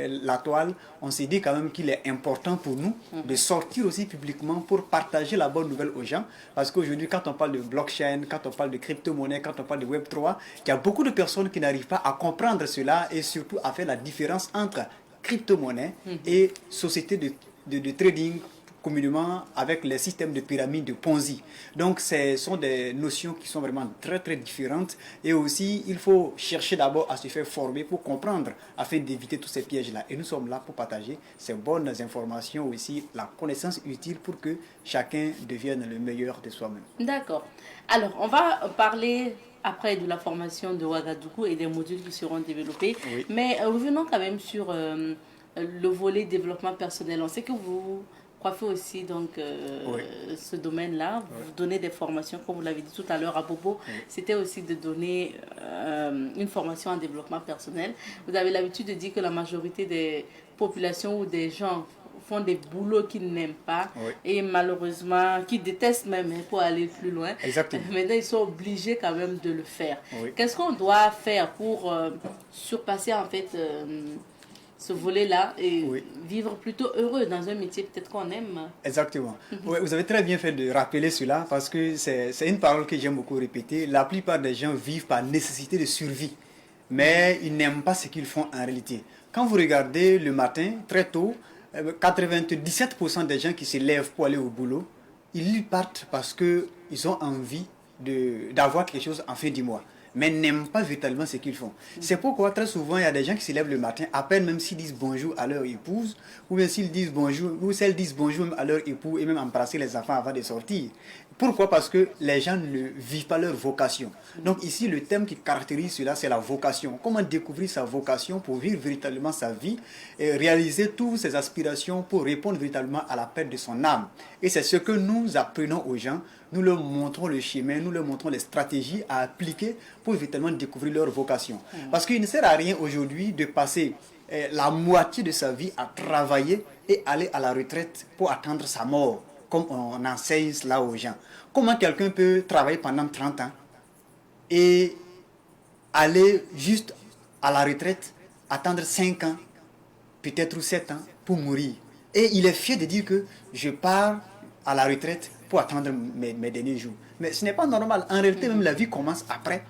la toile, on s'est dit quand même qu'il est important pour nous de sortir aussi publiquement pour partager la bonne nouvelle aux gens. Parce qu'aujourd'hui, quand on parle de blockchain, quand on parle de crypto-monnaie, quand on parle de Web3, il y a beaucoup de personnes qui n'arrivent pas à comprendre cela et surtout à faire la différence entre crypto-monnaie et société de trading communément avec les systèmes de pyramide de Ponzi. Donc ce sont des notions qui sont vraiment très très différentes et aussi il faut chercher d'abord à se faire former pour comprendre afin d'éviter tous ces pièges-là. Et nous sommes là pour partager ces bonnes informations aussi, la connaissance utile pour que chacun devienne le meilleur de soi-même. D'accord. Alors, on va parler après de la formation de Ouagadougou et des modules qui seront développés. Oui. Mais revenons quand même sur le volet développement personnel. On sait que vous coiffez aussi donc, Oui. ce domaine-là. Vous donnez des formations, comme vous l'avez dit tout à l'heure à Bobo. Oui. C'était aussi de donner une formation en développement personnel. Vous avez l'habitude de dire que la majorité des populations ou des gens font des boulots qu'ils n'aiment pas Oui. et malheureusement qu'ils détestent même pour aller plus loin. Exactement. Maintenant, ils sont obligés quand même de le faire. Oui. Qu'est-ce qu'on doit faire pour surpasser en fait ce volet-là et Oui. vivre plutôt heureux dans un métier peut-être qu'on aime? Exactement. Ouais, vous avez très bien fait de rappeler cela parce que c'est une parole que j'aime beaucoup répéter. La plupart des gens vivent par nécessité de survie, mais ils n'aiment pas ce qu'ils font en réalité. Quand vous regardez le matin, très tôt, 97% des gens qui se lèvent pour aller au boulot, ils y partent parce qu'ils ont envie d'avoir quelque chose en fin du mois, mais n'aiment pas véritablement ce qu'ils font. C'est pourquoi très souvent il y a des gens qui se lèvent le matin, à peine même s'ils disent bonjour à leur épouse, ou bien s'ils disent bonjour, ou s'elles disent bonjour même à leur époux et même embrasser les enfants avant de sortir. Pourquoi? Parce que les gens ne vivent pas leur vocation. Donc ici, le thème qui caractérise cela, c'est la vocation. Comment découvrir sa vocation pour vivre véritablement sa vie et réaliser toutes ses aspirations pour répondre véritablement à l'appel de son âme. Et c'est ce que nous apprenons aux gens. Nous leur montrons le chemin, nous leur montrons les stratégies à appliquer pour véritablement découvrir leur vocation. Parce qu'il ne sert à rien aujourd'hui de passer la moitié de sa vie à travailler et aller à la retraite pour attendre sa mort, comme on enseigne cela aux gens. Comment quelqu'un peut travailler pendant 30 ans et aller juste à la retraite, attendre 5 ans, peut-être ou 7 ans, pour mourir? Et il est fier de dire que je pars à la retraite pour attendre mes derniers jours. Mais ce n'est pas normal. En réalité, même la vie commence après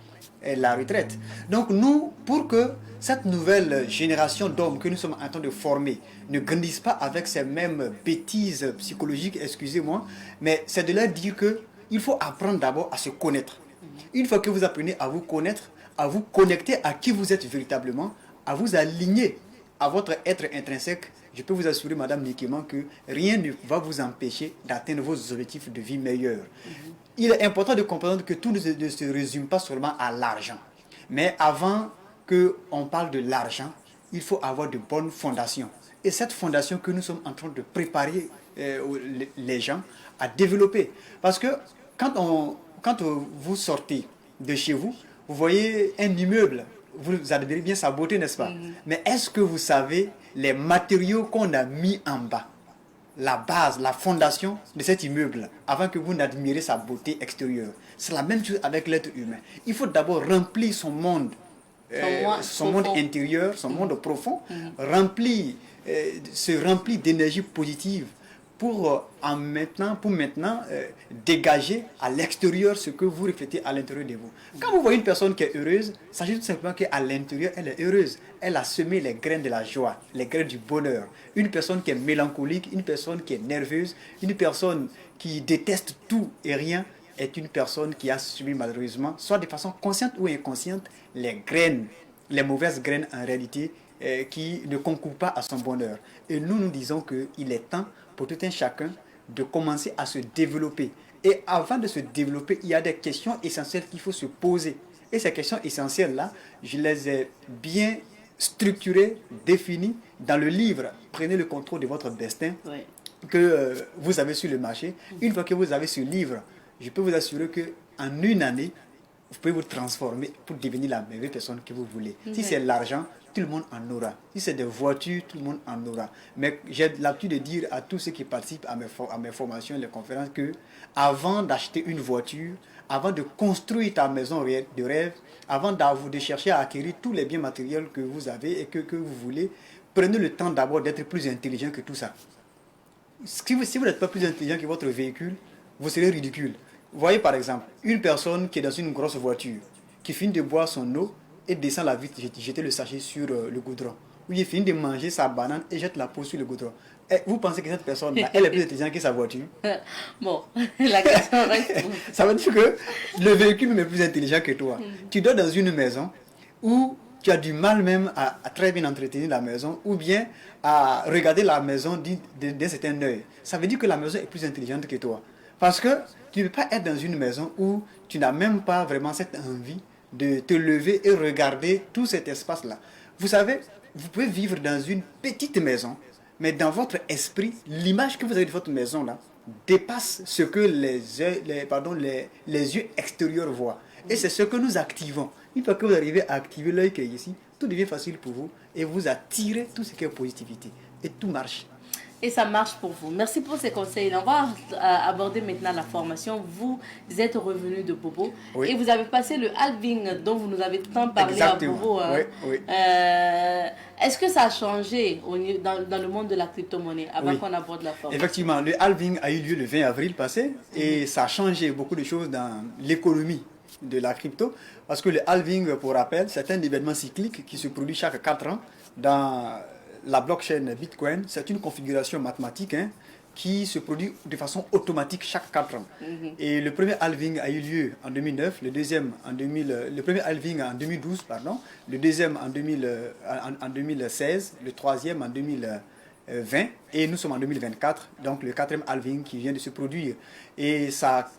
la retraite. Donc nous, pour que cette nouvelle génération d'hommes que nous sommes en train de former ne grandisse pas avec ces mêmes bêtises psychologiques, excusez-moi, mais c'est de leur dire qu'il faut apprendre d'abord à se connaître. Une fois que vous apprenez à vous connaître, à vous connecter à qui vous êtes véritablement, à vous aligner à votre être intrinsèque. Je peux vous assurer, Madame Nikema, que rien ne va vous empêcher d'atteindre vos objectifs de vie meilleurs. Il est important de comprendre que tout ne se résume pas seulement à l'argent. Mais avant qu'on parle de l'argent, il faut avoir de bonnes fondations. Et cette fondation que nous sommes en train de préparer les gens à développer. Parce que quand vous sortez de chez vous, vous voyez un immeuble, vous admirez bien sa beauté, n'est-ce pas? Mais est-ce que vous savez les matériaux qu'on a mis en bas? La base, la fondation de cet immeuble, avant que vous n'admirez sa beauté extérieure. C'est la même chose avec l'être humain. Il faut d'abord remplir son monde, son monde intérieur, son monde profond, se remplir d'énergie positive pour maintenant dégager à l'extérieur ce que vous reflétez à l'intérieur de vous. Quand vous voyez une personne qui est heureuse, sachez tout simplement qu'à l'intérieur, elle est heureuse. Elle a semé les graines de la joie, les graines du bonheur. Une personne qui est mélancolique, une personne qui est nerveuse, une personne qui déteste tout et rien, est une personne qui a subi malheureusement, soit de façon consciente ou inconsciente, les graines, les mauvaises graines en réalité, qui ne concourent pas à son bonheur. Et nous disons qu'il est temps pour tout un chacun de commencer à se développer. Et avant de se développer, il y a des questions essentielles qu'il faut se poser. Et ces questions essentielles-là, je les ai bien structurées, définies dans le livre « Prenez le contrôle de votre destin » que vous avez sur le marché. Une fois que vous avez ce livre, je peux vous assurer qu'en une année, vous pouvez vous transformer pour devenir la meilleure personne que vous voulez. Si c'est l'argent, tout le monde en aura. Si c'est des voitures, tout le monde en aura. Mais j'ai l'habitude de dire à tous ceux qui participent à mes formations et les conférences que avant d'acheter une voiture, avant de construire ta maison de rêve, avant de chercher à acquérir tous les biens matériels que vous avez et que vous voulez, prenez le temps d'abord d'être plus intelligent que tout ça. Si vous n'êtes pas plus intelligent que votre véhicule, vous serez ridicule. Vous voyez par exemple, une personne qui est dans une grosse voiture, qui finit de boire son eau et descend la vitre, jeter le sachet sur le goudron. Ou il finit de manger sa banane et jette la peau sur le goudron. Et vous pensez que cette personne-là, elle est plus intelligente que sa voiture? Bon, la question reste. Ça veut dire que le véhicule est plus intelligent que toi. Tu dors dans une maison où tu as du mal même à très bien entretenir la maison ou bien à regarder la maison d'un certain œil. Ça veut dire que la maison est plus intelligente que toi. Parce que tu ne peux pas être dans une maison où tu n'as même pas vraiment cette envie de te lever et regarder tout cet espace-là. Vous savez, vous pouvez vivre dans une petite maison, mais dans votre esprit, l'image que vous avez de votre maison-là dépasse ce que les yeux extérieurs voient. Et c'est ce que nous activons. Une fois que vous arrivez à activer l'œil qui est ici, tout devient facile pour vous et vous attirez tout ce qui est positivité. Et tout marche. Et ça marche pour vous. Merci pour ces conseils. On va aborder maintenant la formation. Vous êtes revenu de Bobo et vous avez passé le halving dont vous nous avez tant parlé. Exactement. À Bobo. Oui. Est-ce que ça a changé dans le monde de la crypto-monnaie avant qu'on aborde la formation? Effectivement, le halving a eu lieu le 20 avril passé et ça a changé beaucoup de choses dans l'économie de la crypto. Parce que le halving, pour rappel, c'est un événement cyclique qui se produit chaque 4 ans dans la blockchain Bitcoin. C'est une configuration mathématique qui se produit de façon automatique chaque 4 ans. Et le premier halving a eu lieu en 2009, le premier halving en 2012, le deuxième en 2016, le troisième en 2020 et nous sommes en 2024, donc le quatrième halving qui vient de se produire. Et ça a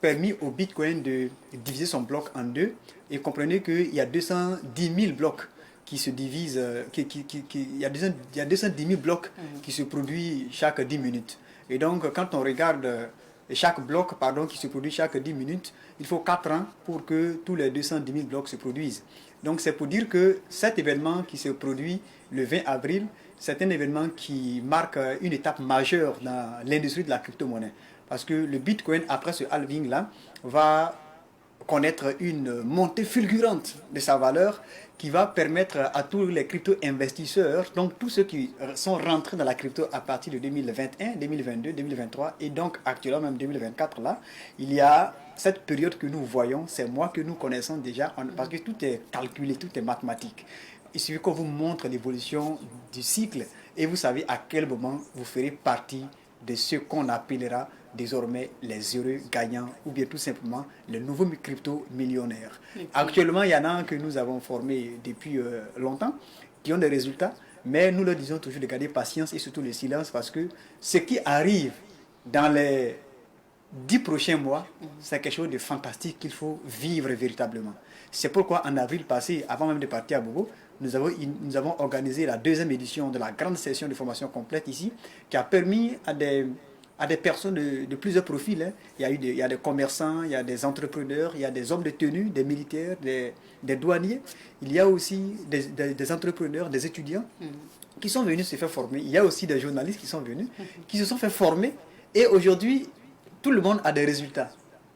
permis au Bitcoin de diviser son bloc en deux et comprenez qu'il y a 210 000 blocs qui se divisent, il y a 210 000 blocs qui se produisent chaque 10 minutes. Et donc, quand on regarde chaque bloc qui se produit chaque 10 minutes, il faut 4 ans pour que tous les 210 000 blocs se produisent. Donc, c'est pour dire que cet événement qui se produit le 20 avril, c'est un événement qui marque une étape majeure dans l'industrie de la crypto-monnaie. Parce que le Bitcoin, après ce halving-là, va connaître une montée fulgurante de sa valeur qui va permettre à tous les crypto-investisseurs, donc tous ceux qui sont rentrés dans la crypto à partir de 2021, 2022, 2023 et donc actuellement même 2024 là, il y a cette période que nous voyons, c'est moi que nous connaissons déjà parce que tout est calculé, tout est mathématique. Il suffit qu'on vous montre l'évolution du cycle et vous savez à quel moment vous ferez partie de ce qu'on appellera désormais les heureux gagnants ou bien tout simplement les nouveaux crypto-millionnaires. Actuellement, il y en a que nous avons formés depuis longtemps qui ont des résultats, mais nous leur disons toujours de garder patience et surtout le silence parce que ce qui arrive dans les 10 prochains mois, c'est quelque chose de fantastique qu'il faut vivre véritablement. C'est pourquoi en avril passé, avant même de partir à Bobo, nous avons organisé la 2e édition de la grande session de formation complète ici, qui a permis à des personnes de plusieurs profils. Hein. Il y a des commerçants, il y a des entrepreneurs, il y a des hommes de tenue, des militaires, des douaniers. Il y a aussi des entrepreneurs, des étudiants qui sont venus se faire former. Il y a aussi des journalistes qui sont venus, qui se sont fait former. Et aujourd'hui, tout le monde a des résultats.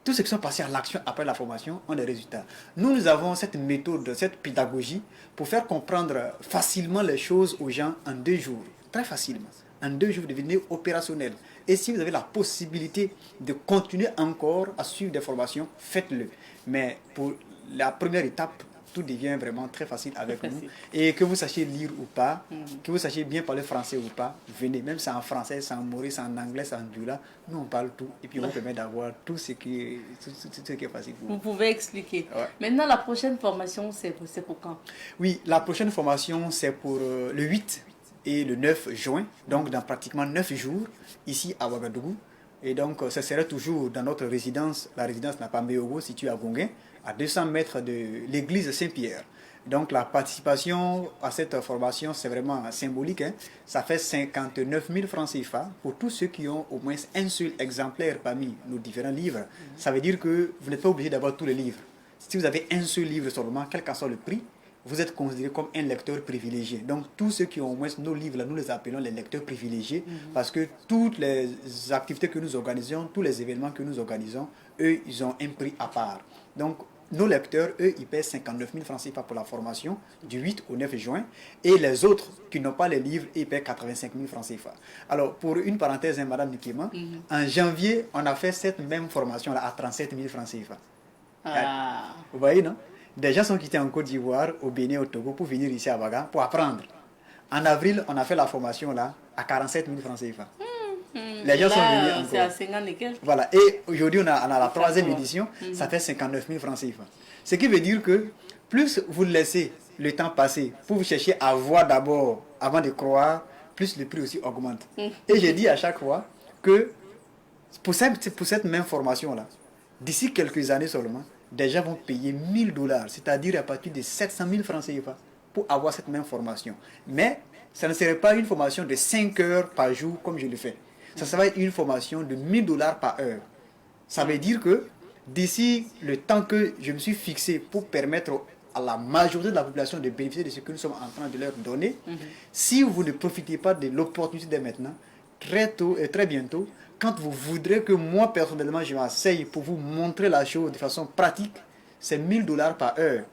Tous ceux qui sont passés à l'action après la formation ont des résultats. Nous avons cette méthode, cette pédagogie pour faire comprendre facilement les choses aux gens en 2 jours. Très facilement. En 2 jours, vous devenez opérationnel. Et si vous avez la possibilité de continuer encore à suivre des formations, faites-le. Mais pour la première étape, tout devient vraiment très facile avec nous. Et que vous sachiez lire ou pas, que vous sachiez bien parler français ou pas, venez. Même si c'est en français, c'est en maurice, c'est en anglais, c'est en dula, nous on parle tout. Et puis on permet d'avoir tout ce qui est facile pour vous. Vous pouvez expliquer. Ouais. Maintenant, la prochaine formation, c'est pour quand? Oui, la prochaine formation, c'est pour le 8 et le 9 juin, donc dans pratiquement 9 jours, ici à Ouagadougou. Et donc, ça serait toujours dans notre résidence, la résidence Napameogo, située à Gonguin, à 200 mètres de l'église Saint-Pierre. Donc, la participation à cette formation, c'est vraiment symbolique. Hein. Ça fait 59 000 francs CFA pour tous ceux qui ont au moins un seul exemplaire parmi nos différents livres. Ça veut dire que vous n'êtes pas obligé d'avoir tous les livres. Si vous avez un seul livre seulement, quel qu'en soit le prix, vous êtes considéré comme un lecteur privilégié. Donc, tous ceux qui ont au moins nos livres, là, nous les appelons les lecteurs privilégiés, parce que toutes les activités que nous organisons, tous les événements que nous organisons, eux, ils ont un prix à part. Donc, nos lecteurs, eux, ils paient 59 000 francs CFA pour la formation du 8 au 9 juin. Et les autres qui n'ont pas les livres, ils paient 85 000 francs CFA. Alors, pour une parenthèse, hein, Madame Nikema, en janvier, on a fait cette même formation-là à 37 000 francs CFA. Ah. Vous voyez, non? Des gens sont quittés en Côte d'Ivoire, au Bénin, au Togo, pour venir ici à Baga, pour apprendre. En avril, on a fait la formation là, à 47 000 francs CFA. Les gens sont venus encore. C'est à 50 et quelques. Voilà. Et aujourd'hui, on a la 3e édition, ça fait 59 000 francs CFA. Ce qui veut dire que plus vous laissez le temps passer pour vous chercher à voir d'abord, avant de croire, plus le prix aussi augmente. Et je dis à chaque fois que pour cette même formation-là, d'ici quelques années seulement, des gens vont payer $1000, c'est-à-dire à partir de 700 000 francs CFA pour avoir cette même formation. Mais ça ne serait pas une formation de 5 heures par jour comme je le fais. Ça serait une formation de $1000 par heure. Ça veut dire que d'ici le temps que je me suis fixé pour permettre à la majorité de la population de bénéficier de ce que nous sommes en train de leur donner, si vous ne profitez pas de l'opportunité dès maintenant, très tôt et très bientôt, quand vous voudrez que moi personnellement je m'asseye pour vous montrer la chose de façon pratique, c'est $1000 par heure.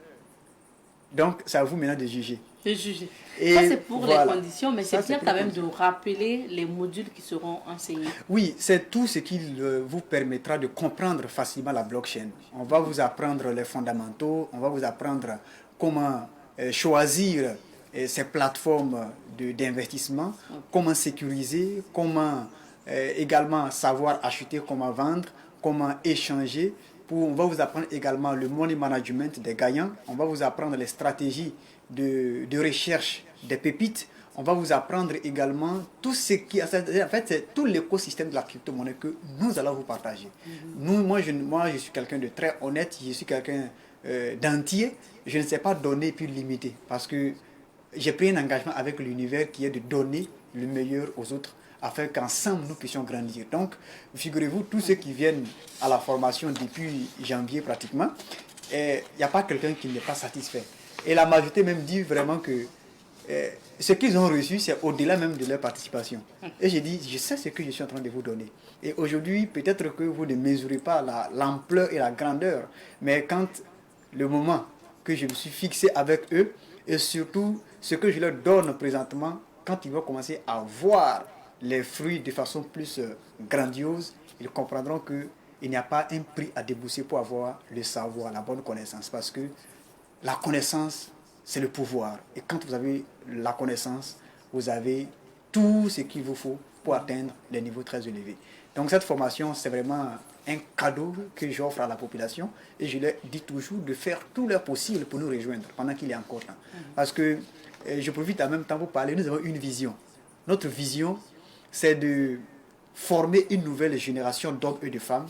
Donc c'est à vous maintenant de juger. De juger. Et ça c'est pour voilà. les conditions, mais Ça, c'est bien pour quand les même de rappeler les modules qui seront enseignés. Oui, c'est tout ce qui vous permettra de comprendre facilement la blockchain. On va vous apprendre les fondamentaux, on va vous apprendre comment choisir ces plateformes d'investissement, comment sécuriser, comment également savoir acheter, comment vendre, comment échanger. On va vous apprendre également le money management des gagnants, on va vous apprendre les stratégies de recherche des pépites. On va vous apprendre également tout ce qui... En fait, c'est tout l'écosystème de la crypto-monnaie que nous allons vous partager. Moi, je suis quelqu'un de très honnête, je suis quelqu'un d'entier. Je ne sais pas donner puis limiter. Parce que j'ai pris un engagement avec l'univers qui est de donner le meilleur aux autres afin qu'ensemble nous puissions grandir. Donc, figurez-vous, tous ceux qui viennent à la formation depuis janvier pratiquement, il n'y a pas quelqu'un qui n'est pas satisfait. Et la majorité même dit vraiment que ce qu'ils ont reçu, c'est au-delà même de leur participation. Et j'ai dit, je sais ce que je suis en train de vous donner. Et aujourd'hui, peut-être que vous ne mesurez pas l'ampleur et la grandeur, mais quand le moment que je me suis fixé avec eux, et surtout ce que je leur donne présentement, quand ils vont commencer à voir les fruits de façon plus grandiose, ils comprendront qu'il n'y a pas un prix à débourser pour avoir le savoir, la bonne connaissance. Parce que la connaissance, c'est le pouvoir. Et quand vous avez la connaissance, vous avez tout ce qu'il vous faut pour atteindre les niveaux très élevés. Donc cette formation, c'est vraiment un cadeau que j'offre à la population et je leur dis toujours de faire tout leur possible pour nous rejoindre pendant qu'il est encore temps. Parce que je profite en même temps pour parler, nous avons une vision. Notre vision, c'est de former une nouvelle génération d'hommes et de femmes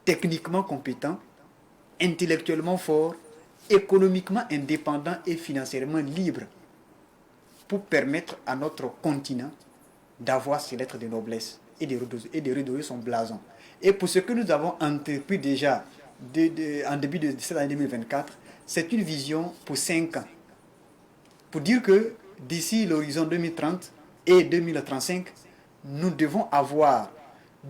techniquement compétents, intellectuellement forts, économiquement indépendants et financièrement libres pour permettre à notre continent d'avoir ses lettres de noblesse et de redorer son blason. Et pour ce que nous avons entrepris déjà en début de cette année 2024, c'est une vision pour 5 ans. Pour dire que d'ici l'horizon 2030 et 2035, nous devons avoir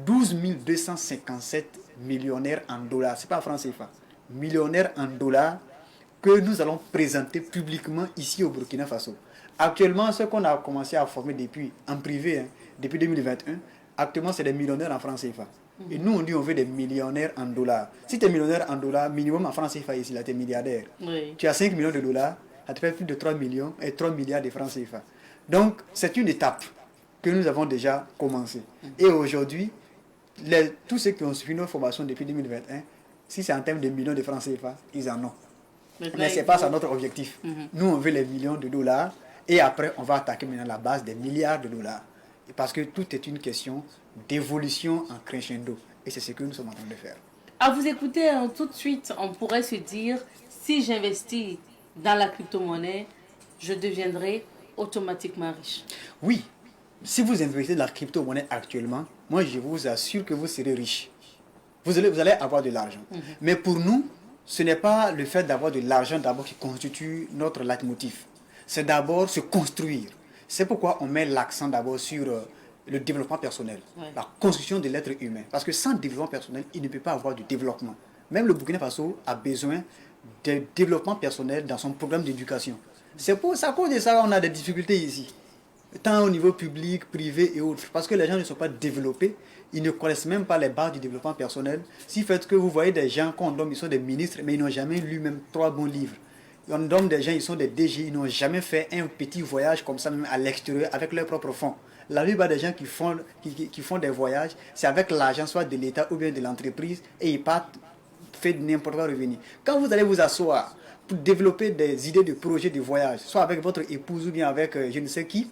12 257 millionnaires en dollars, c'est pas en francs CFA, millionnaires en dollars que nous allons présenter publiquement ici au Burkina Faso. Actuellement, ce qu'on a commencé à former depuis, en privé, depuis 2021, actuellement c'est des millionnaires en francs CFA. Et nous on dit on veut des millionnaires en dollars. Si tu es millionnaire en dollars, minimum en francs CFA ici, là tu es milliardaire. Oui. Tu as 5 millions de dollars, ça te fait plus de 3 millions et 3 milliards de francs CFA. Donc c'est une étape que nous avons déjà commencé. Et aujourd'hui, tous ceux qui ont suivi nos formations depuis 2021, si c'est en termes de millions de francs CFA, ils en ont. Mais ce n'est pas ça notre objectif. Nous, on veut les millions de dollars et après, on va attaquer maintenant la base des milliards de dollars. Parce que tout est une question d'évolution en crescendo. Et c'est ce que nous sommes en train de faire. À vous écouter, tout de suite, on pourrait se dire, si j'investis dans la crypto-monnaie, je deviendrai automatiquement riche. Oui, si vous investissez dans la crypto-monnaie actuellement, moi je vous assure que vous serez riche. Vous allez avoir de l'argent. Mais pour nous, ce n'est pas le fait d'avoir de l'argent d'abord qui constitue notre leitmotiv. C'est d'abord se construire. C'est pourquoi on met l'accent d'abord sur le développement personnel, la construction de l'être humain. Parce que sans développement personnel, il ne peut pas avoir de développement. Même le Burkina Faso a besoin de développement personnel dans son programme d'éducation. C'est à cause de ça qu'on a des difficultés ici. Tant au niveau public, privé et autres. Parce que les gens ne sont pas développés. Ils ne connaissent même pas les bases du développement personnel. Si fait que vous voyez des gens qu'on donne, ils sont des ministres, mais ils n'ont jamais lu même 3 bons livres. On donne des gens, ils sont des DG, ils n'ont jamais fait un petit voyage comme ça, même à l'extérieur, avec leurs propres fonds. La plupart des gens qui font des voyages, c'est avec l'argent soit de l'État ou bien de l'entreprise, et ils partent, fait n'importe quoi revenir. Quand vous allez vous asseoir pour développer des idées de projets de voyage, soit avec votre épouse ou bien avec je ne sais qui,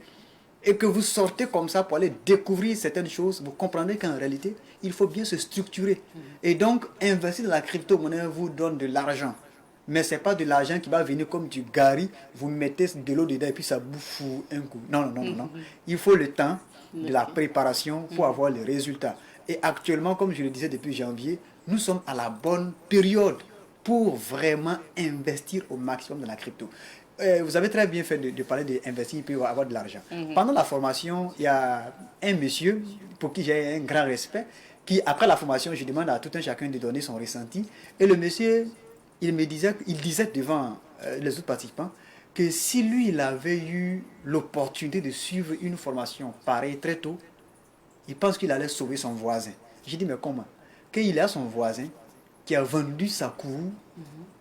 et que vous sortez comme ça pour aller découvrir certaines choses, vous comprenez qu'en réalité, il faut bien se structurer. Et donc, investir dans la crypto-monnaie vous donne de l'argent. Mais ce n'est pas de l'argent qui va venir comme du gari, vous mettez de l'eau dedans et puis ça bouffe un coup. Non, non, non, non. Il faut le temps de la préparation pour avoir les résultats. Et actuellement, comme je le disais depuis janvier, nous sommes à la bonne période pour vraiment investir au maximum dans la crypto. Vous avez très bien fait de parler d'investir pour avoir de l'argent. Pendant la formation, il y a un monsieur pour qui j'ai un grand respect, qui après la formation, je demande à tout un chacun de donner son ressenti. Et le monsieur, il disait devant les autres participants que si lui, il avait eu l'opportunité de suivre une formation pareille très tôt, il pense qu'il allait sauver son voisin. J'ai dit, mais comment? Qu'il a son voisin qui a vendu sa cour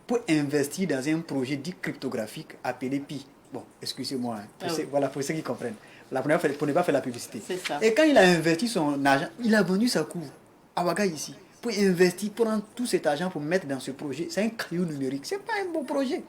pour investir dans un projet dit cryptographique appelé Pi. Bon, excusez-moi, voilà, pour ceux qui comprennent. La première fois, pour ne pas faire la publicité. Et quand il a investi son argent, il a vendu sa cour à Ouaga ici, pour investir, prendre tout cet argent pour mettre dans ce projet. C'est un crayon numérique, c'est pas un bon projet.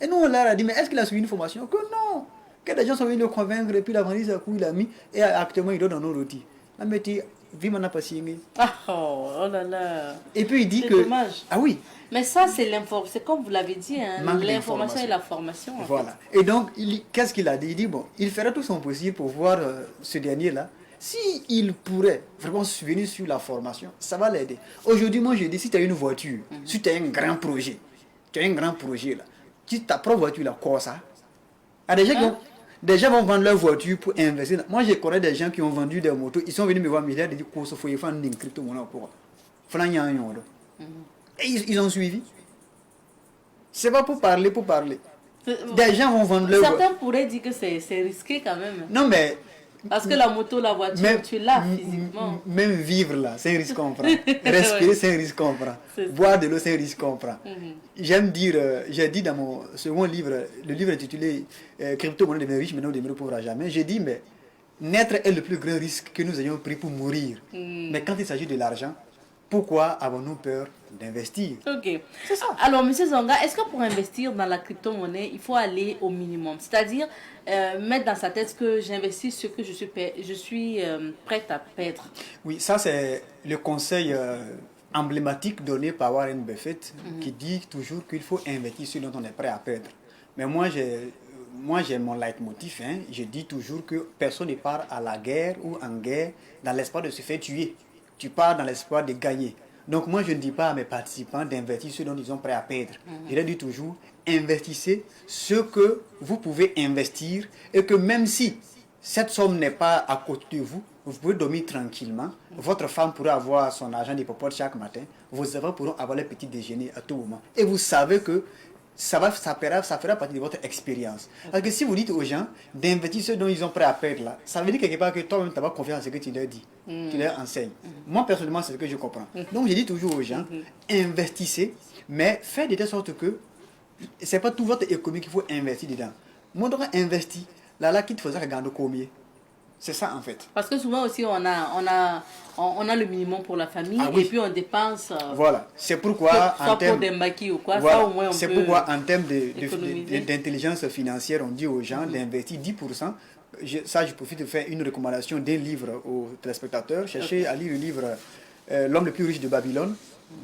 Et nous, on leur a dit, mais est-ce qu'il a suivi une formation? Que non! Que des gens sont venus le convaincre, et puis il a vendu sa cour, il a mis, et actuellement, il donne dans nos rôtis. La métier, vive n'a pas signé. Oh là là. Et puis il dit que. Dommage. Ah oui. Mais ça, c'est l'information. C'est comme vous l'avez dit, hein, l'information et la formation. Voilà. Et donc, qu'est-ce qu'il a dit? Il dit, bon, il fera tout son possible pour voir ce dernier-là. S'il pourrait vraiment venir sur la formation, ça va l'aider. Aujourd'hui, moi, je dis, si tu as une voiture, si tu as un grand projet, là, tu ta propre voiture, là, quoi ça? Ah, des gens vont vendre leur voiture pour investir. Moi, je connais des gens qui ont vendu des motos. Ils sont venus me voir, mais ils ont dit qu'il faut faire une crypto-monnaie pour. Et ils ont suivi. C'est pas pour parler. Des gens vont vendre leur voiture. Certains pourraient dire que c'est risqué quand même. Non, mais. Parce que la moto, la voiture, tu l'as physiquement. Même vivre là, c'est un risque qu'on prend. Respirer, c'est un risque qu'on prend. Boire de l'eau, c'est un risque qu'on prend. J'aime dire, j'ai dit dans mon second livre, le livre intitulé Crypto-monnaie devenir riche, maintenant devenir pauvre à jamais, j'ai dit, mais naître est le plus grand risque que nous ayons pris pour mourir. Mais quand il s'agit de l'argent, pourquoi avons-nous peur d'investir? Ok. C'est ça. Alors, Monsieur Zonga, est-ce que pour investir dans la crypto-monnaie, il faut aller au minimum? C'est-à-dire, mettre dans sa tête que j'investis ce que je suis prête à perdre. Oui, ça c'est le conseil emblématique donné par Warren Buffett qui dit toujours qu'il faut investir ce dont on est prêt à perdre. Mais moi j'ai mon leitmotiv, hein. Je dis toujours que personne ne part à la guerre ou en guerre dans l'espoir de se faire tuer. Tu pars dans l'espoir de gagner. Donc moi je ne dis pas à mes participants d'investir ce dont ils sont prêts à perdre. Je leur dis toujours, investissez ce que vous pouvez investir et que même si cette somme n'est pas à côté de vous, vous pouvez dormir tranquillement. Votre femme pourra avoir son argent de popote chaque matin. Vos enfants pourront avoir le petit déjeuner à tout moment. Et vous savez que ça fera partie de votre expérience. Parce que si vous dites aux gens d'investir ce dont ils sont prêts à perdre là, ça veut dire quelque part que toi-même tu n'as pas confiance en ce que tu leur dis, tu leur enseignes. Moi personnellement c'est ce que je comprends. Donc je dis toujours aux gens, investissez, mais faites de telle sorte que c'est pas tout votre économie qu'il faut investir dedans. Moi donc investir, là qui te faisait regarder combien. C'est ça en fait. Parce que souvent aussi on a le minimum pour la famille et puis on dépense. Voilà, c'est pourquoi soit pour des maquis ou quoi, voilà, ça au moins on c'est peut pourquoi en termes d'intelligence financière, on dit aux gens d'investir 10%. Je profite de faire une recommandation d'un livre aux téléspectateurs. Cherchez à lire le livre L'homme le plus riche de Babylone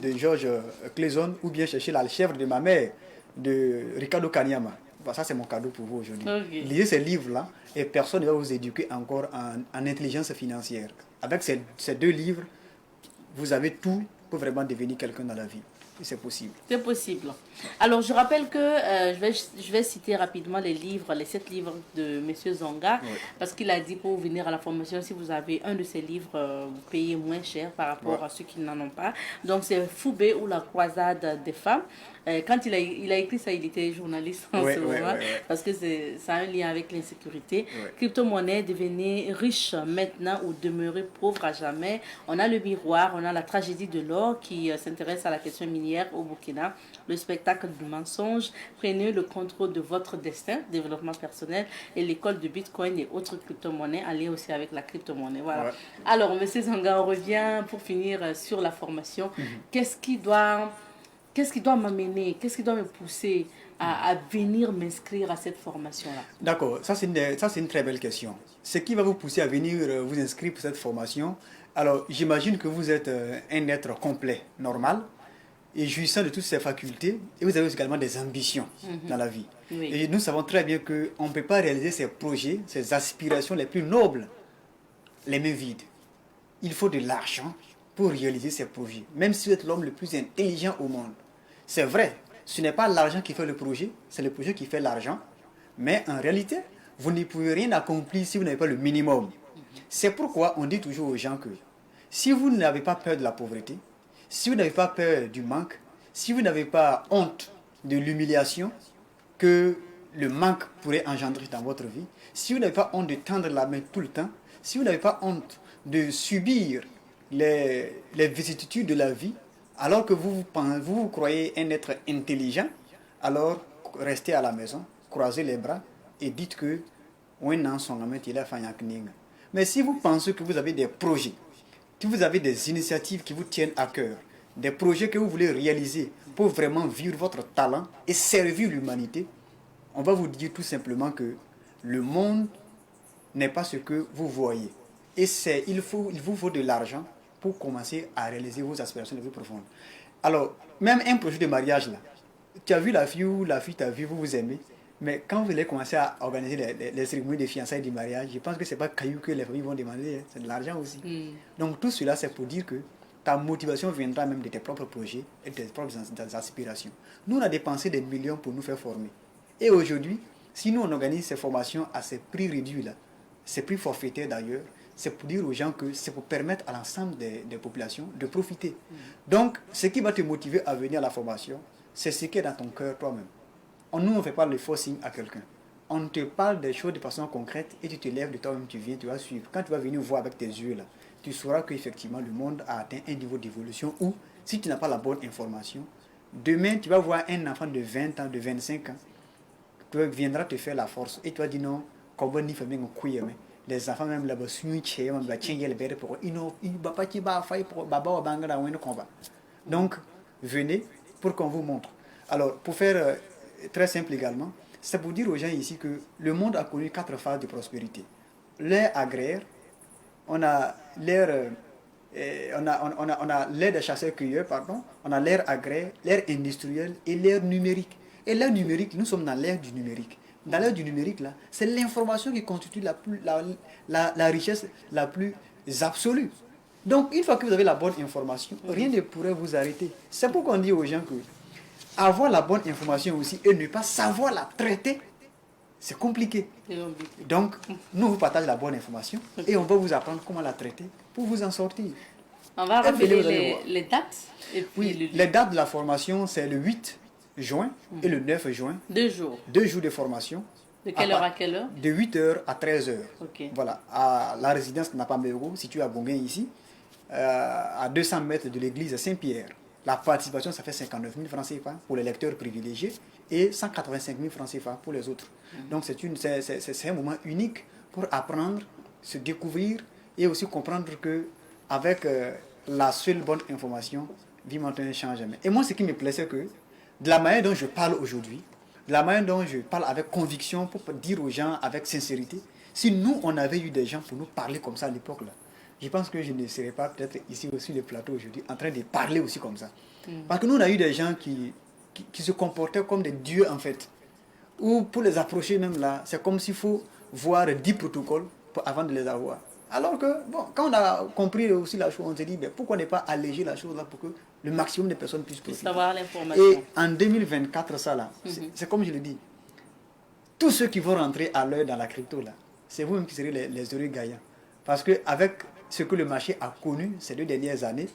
de George Clason ou bien cherchez La chèvre de ma mère de Ricardo Kanyama. Ça, c'est mon cadeau pour vous aujourd'hui. Lisez ces livres-là et personne ne va vous éduquer encore en intelligence financière. Avec ces deux livres, vous avez tout pour vraiment devenir quelqu'un dans la vie. Et c'est possible. C'est possible. Alors, je rappelle que je vais citer rapidement les 7 livres de M. Zonga, parce qu'il a dit pour venir à la formation, si vous avez un de ces livres, vous payez moins cher par rapport à ceux qui n'en ont pas. Donc, c'est Foubé ou la croisade des femmes. Quand il a écrit ça, il était journaliste en ce moment, parce que ça a un lien avec l'insécurité. Crypto-monnaie, devenir riche maintenant ou demeurer pauvre à jamais. On a le miroir, on a la tragédie de l'or qui s'intéresse à la question minière au Burkina, le spectacle du mensonge, prenez le contrôle de votre destin, développement personnel, et l'école de Bitcoin et autres crypto-monnaies, allez aussi avec la crypto-monnaie. Voilà. Alors, M. Zonga, on revient pour finir sur la formation. Qu'est-ce qui doit m'amener, qu'est-ce qui doit me pousser à venir m'inscrire à cette formation-là? D'accord, ça c'est une très belle question. Ce qui va vous pousser à venir vous inscrire pour cette formation, alors j'imagine que vous êtes un être complet, normal, et jouissant de toutes ses facultés, et vous avez également des ambitions dans la vie. Et nous savons très bien qu'on ne peut pas réaliser ces projets, ces aspirations les plus nobles, les mains vides. Il faut de l'argent pour réaliser ces projets, même si vous êtes l'homme le plus intelligent au monde. C'est vrai, ce n'est pas l'argent qui fait le projet, c'est le projet qui fait l'argent. Mais en réalité, vous ne pouvez rien accomplir si vous n'avez pas le minimum. C'est pourquoi on dit toujours aux gens que si vous n'avez pas peur de la pauvreté, si vous n'avez pas peur du manque, si vous n'avez pas honte de l'humiliation que le manque pourrait engendrer dans votre vie, si vous n'avez pas honte de tendre la main tout le temps, si vous n'avez pas honte de subir les vicissitudes de la vie, alors que vous croyez un être intelligent, alors restez à la maison, croisez les bras et dites que mais si vous pensez que vous avez des projets, que vous avez des initiatives qui vous tiennent à cœur, des projets que vous voulez réaliser pour vraiment vivre votre talent et servir l'humanité, on va vous dire tout simplement que le monde n'est pas ce que vous voyez. Et il vous faut de l'argent pour commencer à réaliser vos aspirations les plus profondes. Alors, même un projet de mariage, là, tu as vu la fille ou la fille t'a vu, vous vous aimez, mais quand vous allez commencer à organiser les cérémonies de fiançailles et de mariage, je pense que ce n'est pas caillou que les familles vont demander, hein, c'est de l'argent aussi. Donc tout cela, c'est pour dire que ta motivation viendra même de tes propres projets et de tes propres aspirations. Nous, on a dépensé des millions pour nous faire former. Et aujourd'hui, si nous, on organise ces formations à ces prix réduits, là, ces prix forfaitaires d'ailleurs, c'est pour dire aux gens que c'est pour permettre à l'ensemble des populations de profiter. Donc, ce qui va te motiver à venir à la formation, c'est ce qui est dans ton cœur toi-même. Nous, on ne fait pas le forcing à quelqu'un. On te parle des choses de façon concrète et tu te lèves de toi-même, tu viens, tu vas suivre. Quand tu vas venir voir avec tes yeux, là, tu sauras qu'effectivement, le monde a atteint un niveau d'évolution où, si tu n'as pas la bonne information, demain, tu vas voir un enfant de 20 ans, de 25 ans, qui viendra te faire la force et tu vas dire non, comment ni famille les enfants même là-bas, donc, venez pour qu'on vous montre. Alors, pour faire très simple également, c'est pour dire aux gens ici que le monde a connu 4 phases de prospérité. L'ère agraire, on a l'ère on a l'ère des chasseurs-cueilleurs, pardon, on a l'ère agraire, l'ère industrielle et l'ère numérique. Et l'ère numérique, nous sommes dans l'ère du numérique. Dans l'ère du numérique, là, c'est l'information qui constitue la richesse la plus absolue. Donc, une fois que vous avez la bonne information, rien ne pourrait vous arrêter. C'est pourquoi on dit aux gens que avoir la bonne information aussi et ne pas savoir la traiter, c'est compliqué. Donc, nous vous partageons la bonne information et on va vous apprendre comment la traiter pour vous en sortir. On va rappeler les dates. Et puis oui, les dates de la formation, c'est le 8 juin et le 9 juin. 2 jours. 2 jours de formation. De quelle heure à quelle heure? De 8h à 13h. Okay. Voilà, à la résidence Napambero, située à Bonguin ici, à 200 mètres de l'église Saint-Pierre. La participation, ça fait 59 000 francs CFA pour les lecteurs privilégiés et 185 000 francs CFA pour les autres. Donc c'est un moment unique pour apprendre, se découvrir et aussi comprendre qu'avec la seule bonne information, vie maintenant ne change jamais. Et moi, ce qui me plaît, c'est que de la manière dont je parle aujourd'hui, de la manière dont je parle avec conviction pour dire aux gens avec sincérité, si nous, on avait eu des gens pour nous parler comme ça à l'époque, là, je pense que je ne serais pas peut-être ici sur le plateau aujourd'hui en train de parler aussi comme ça. Parce que nous, on a eu des gens qui se comportaient comme des dieux en fait. Ou pour les approcher même là, c'est comme s'il faut voir 10 protocoles avant de les avoir. Alors que, bon, quand on a compris aussi la chose, on s'est dit, mais pourquoi ne pas alléger la chose là pour que le maximum de personnes puissent profiter. Savoir l'information. Et en 2024, ça là, c'est comme je le dis, tous ceux qui vont rentrer à l'heure dans la crypto là, c'est vous-même qui serez les heureux gagnants. Parce qu'avec ce que le marché a connu ces 2 dernières années,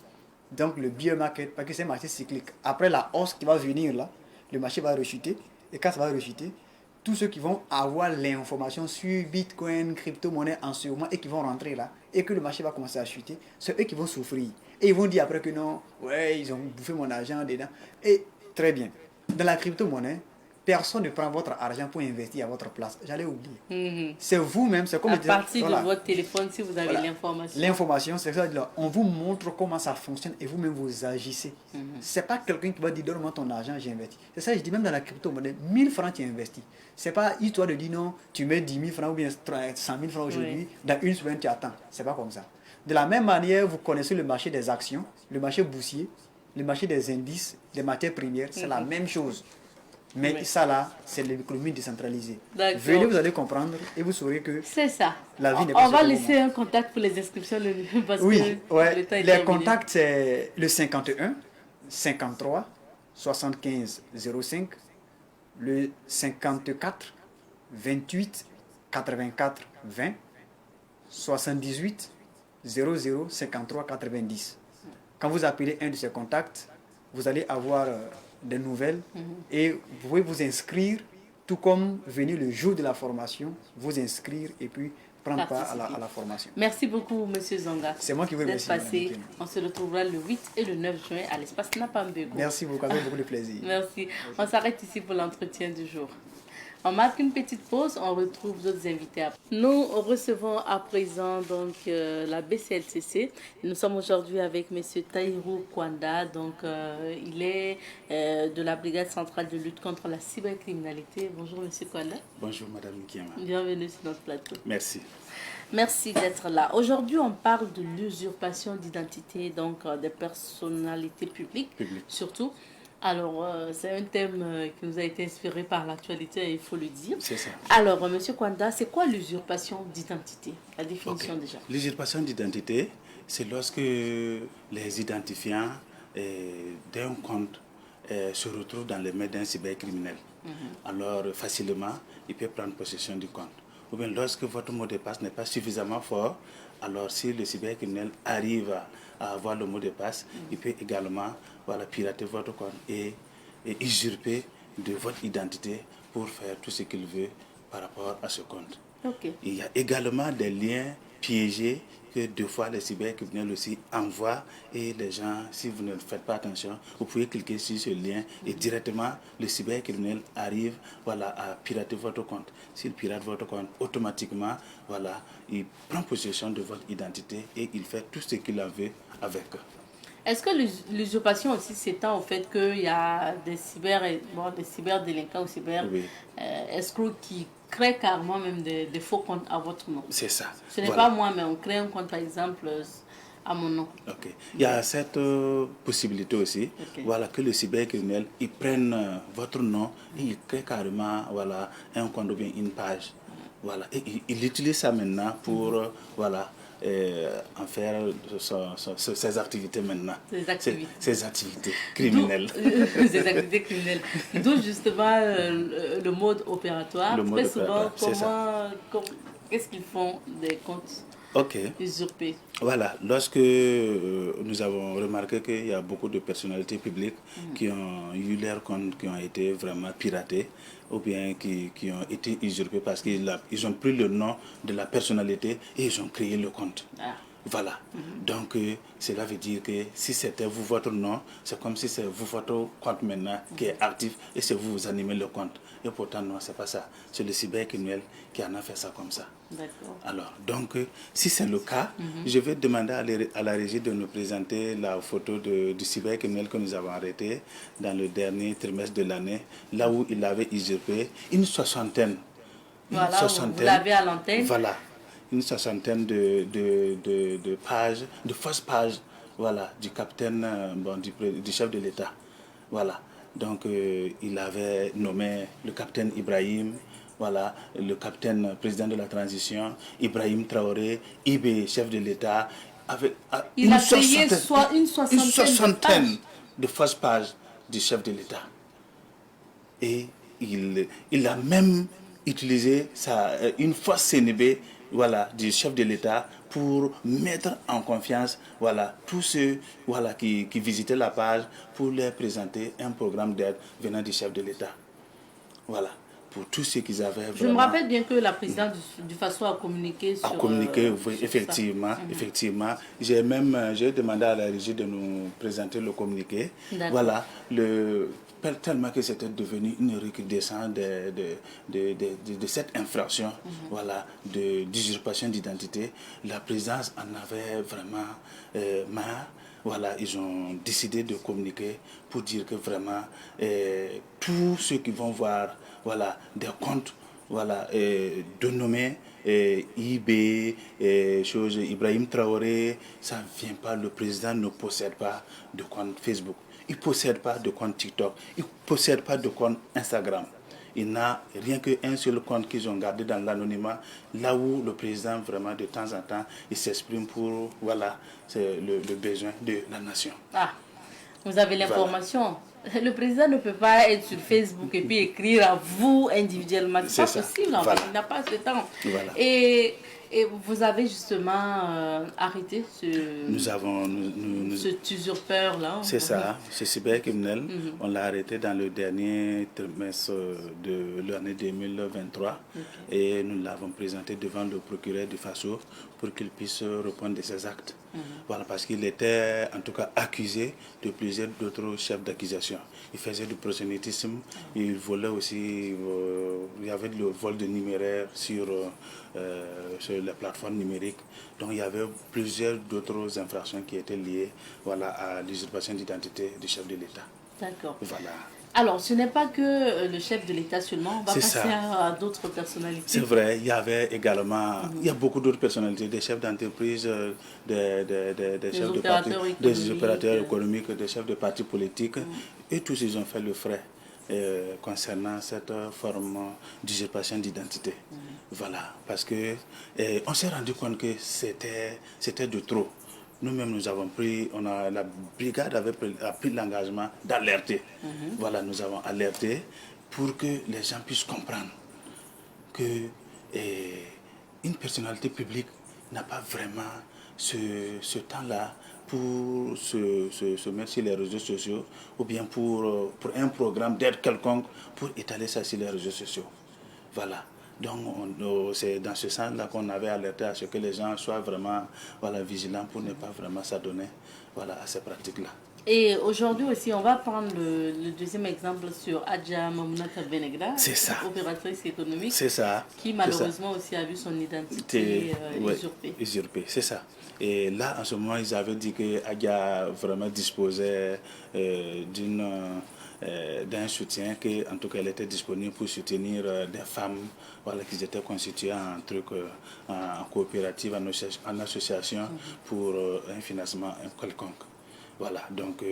donc le bear market, parce que c'est un marché cyclique, après la hausse qui va venir là, le marché va rechuter, et quand ça va rechuter, tous ceux qui vont avoir l'information sur Bitcoin, crypto-monnaie en ce moment et qui vont rentrer là, et que le marché va commencer à chuter, c'est eux qui vont souffrir. Et ils vont dire après que non, ouais, ils ont bouffé mon argent dedans. Et très bien, dans la crypto-monnaie, personne ne prend votre argent pour investir à votre place. J'allais oublier. C'est vous-même, c'est comme à partir de votre téléphone, si vous avez l'information. L'information, c'est ça. On vous montre comment ça fonctionne et vous-même vous agissez. C'est pas quelqu'un qui va dire donne-moi ton argent, j'ai investi. C'est ça, je dis même dans la crypto-monnaie, 1000 francs tu investis. C'est pas histoire de dire non, tu mets 10 000 francs ou bien 100 000 francs aujourd'hui, dans une semaine tu attends. C'est pas comme ça. De la même manière, vous connaissez le marché des actions, le marché boursier, le marché des indices, des matières premières, c'est la même chose. Mais ça là, c'est l'économie décentralisée. Venez, vous allez comprendre et vous saurez que c'est ça. La vie n'est pas on va laisser un contact pour les inscriptions. Parce que le temps est les contacts, c'est le 51 53 75 05, le 54 28 84 20, 78 00 53 90. Quand vous appelez un de ces contacts, vous allez avoir des nouvelles et vous pouvez vous inscrire, tout comme venir le jour de la formation, vous inscrire et puis prendre part à la formation. Merci beaucoup, M. Zonga. C'est moi qui vous remercie. On se retrouvera le 8 et le 9 juin à l'espace Napambego. Merci beaucoup, avec beaucoup de plaisir. Merci. On s'arrête ici pour l'entretien du jour. On marque une petite pause, on retrouve d'autres invités. Nous recevons à présent donc la BCLCC. Nous sommes aujourd'hui avec M. Tahirou Kwanda. Donc, il est de la Brigade centrale de lutte contre la cybercriminalité. Bonjour M. Kwanda. Bonjour Mme Nkiema. Bienvenue sur notre plateau. Merci. Merci d'être là. Aujourd'hui, on parle de l'usurpation d'identité, donc des personnalités publiques, surtout. Alors, c'est un thème qui nous a été inspiré par l'actualité, il faut le dire. C'est ça. Alors, M. Kwanda, c'est quoi l'usurpation d'identité? La définition déjà. L'usurpation d'identité, c'est lorsque les identifiants d'un compte se retrouvent dans les mains d'un cybercriminel. Alors, facilement, il peut prendre possession du compte. Ou bien lorsque votre mot de passe n'est pas suffisamment fort, alors si le cybercriminel arrive à avoir le mot de passe, il peut également pirater votre compte et usurper de votre identité pour faire tout ce qu'il veut par rapport à ce compte. Okay. Il y a également des liens piégés que deux fois les cybercriminels aussi envoient et les gens, si vous ne faites pas attention, vous pouvez cliquer sur ce lien et directement le cybercriminel arrive voilà, à pirater votre compte. S'il pirate votre compte, automatiquement, voilà, il prend possession de votre identité et il fait tout ce qu'il en veut avec. Est-ce que l'usurpation aussi s'étend au fait qu'il y a des cyberdélinquants ou Oui. escrocs qui créent carrément même des faux comptes à votre nom? C'est ça. Ce n'est Voilà. pas moi, mais on crée un compte par exemple à mon nom. Ok. Il y a cette possibilité aussi, Ok. voilà, que le cybercriminel, ils prennent votre nom et ils créent carrément voilà, un compte ou bien une page. Voilà. Et il utilise ça maintenant pour voilà, en faire ses activités maintenant. Ses activités criminelles. Ses activités criminelles. D'où justement le mode opératoire. Très souvent, qu'est-ce qu'ils font des comptes usurpés? Voilà, lorsque nous avons remarqué qu'il y a beaucoup de personnalités publiques qui ont eu leurs comptes qui ont été vraiment piratés ou bien qui ont été usurpés parce qu'ils ont pris le nom de la personnalité et ils ont créé le compte. Voilà. Donc, cela veut dire que si c'était vous, votre nom, c'est comme si c'est vous, votre compte maintenant qui est actif et c'est vous, vous animez le compte. Et pourtant, non, c'est pas ça. C'est le cybercriminel qui en a fait ça comme ça. D'accord. Alors, donc, si c'est le cas, je vais demander à la régie de nous présenter la photo du cybercriminel que nous avons arrêté dans le dernier trimestre de l'année, là où il avait usurpé une soixantaine. Voilà, vous l'avez à l'antenne. Voilà. Une soixantaine de pages, de fausses pages, voilà, du capitaine, du chef de l'État. Voilà. Donc, il avait nommé le capitaine Ibrahim, voilà, le capitaine président de la transition, Ibrahim Traoré, IB, chef de l'État, avec il a créé une soixantaine de fausses pages du chef de l'État. Et il a même utilisé une fausse CNB, voilà, du chef de l'État pour mettre en confiance voilà, tous ceux voilà, qui visitaient la page pour leur présenter un programme d'aide venant du chef de l'État. Voilà, pour tous ceux qu'ils avaient vraiment... Je me rappelle bien que la présidente du FASO a communiqué sur... Oui, effectivement, effectivement. J'ai demandé à la régie de nous présenter le communiqué. Voilà, tellement que c'était devenu une recrudescence de cette infraction voilà, d'usurpation d'identité. La présidence en avait vraiment marre. Voilà, ils ont décidé de communiquer pour dire que vraiment tous ceux qui vont voir voilà, des comptes voilà, dénommés IB, Ibrahim Traoré, ça ne vient pas, le président ne possède pas de compte Facebook. Il ne possède pas de compte TikTok, il ne possède pas de compte Instagram. Il n'a rien qu'un seul compte qu'ils ont gardé dans l'anonymat, là où le président, vraiment, de temps en temps, il s'exprime pour, voilà, c'est le besoin de la nation. Ah, vous avez l'information. Voilà. Le président ne peut pas être sur Facebook et puis écrire à vous individuellement. C'est pas possible, en fait. Il n'a pas ce temps. Voilà. Et vous avez justement arrêté cet usurpeur-là. C'est ça, ce cybercriminel. On l'a arrêté dans le dernier trimestre de l'année 2023 et nous l'avons présenté devant le procureur du FASO pour qu'il puisse répondre de ses actes. Voilà, parce qu'il était en tout cas accusé de plusieurs d'autres chefs d'accusation. Il faisait du prosélytisme, il volait aussi, il y avait le vol de numéraire sur les plateformes numériques. Donc il y avait plusieurs d'autres infractions qui étaient liées voilà, à l'usurpation d'identité du chef de l'État. D'accord. Voilà. Alors, ce n'est pas que le chef de l'État seulement, on va passer à d'autres personnalités. C'est vrai, il y avait également, il y a beaucoup d'autres personnalités, des chefs d'entreprise, des chefs de parti, des opérateurs économiques, des chefs de partis politiques, et tous ils ont fait le frais concernant cette forme d'usurpation d'identité. Voilà, parce que on s'est rendu compte que c'était de trop. Nous-mêmes, la brigade a pris l'engagement d'alerter. Voilà, nous avons alerté pour que les gens puissent comprendre que une personnalité publique n'a pas vraiment ce temps-là pour se mettre sur les réseaux sociaux ou bien pour un programme d'aide quelconque pour étaler ça sur les réseaux sociaux. Voilà. Donc, c'est dans ce sens-là qu'on avait alerté à ce que les gens soient vraiment vigilants pour ne pas vraiment s'adonner à ces pratiques-là. Et aujourd'hui aussi, on va prendre le deuxième exemple sur Adja Mamounata Benegra, opératrice économique, qui malheureusement aussi a vu son identité usurpée. C'est ça. Et là, en ce moment, ils avaient dit que Adja vraiment disposait d'un soutien, que en tout cas elle était disponible pour soutenir des femmes qui étaient constituées en coopérative, en association pour un financement quelconque. Voilà, donc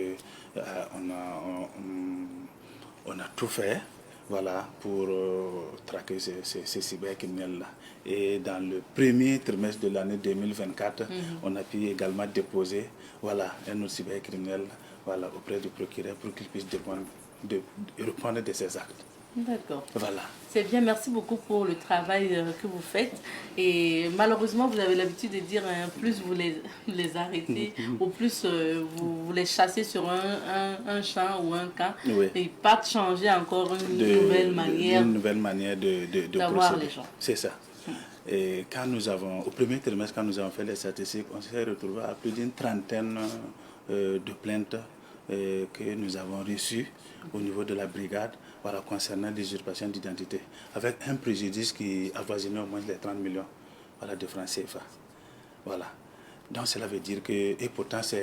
on a tout fait pour traquer ces cybercriminels-là. Et dans le premier trimestre de l'année 2024, on a pu également déposer un autre cybercriminel auprès du procureur pour qu'il puisse répondre de ses actes. D'accord. Voilà. C'est bien, merci beaucoup pour le travail que vous faites. Et malheureusement, vous avez l'habitude de dire plus vous les arrêtez, ou plus vous les chassez sur un champ ou un camp. Oui. Et pas de changer encore une nouvelle manière de d'avoir procéder. Les gens. C'est ça. Et au premier trimestre, quand nous avons fait les statistiques, on s'est retrouvé à plus d'une trentaine de plaintes que nous avons reçues au niveau de la brigade concernant l'usurpation d'identité, avec un préjudice qui avoisinait au moins les 30 millions de francs CFA. Voilà. Donc cela veut dire que, et pourtant ce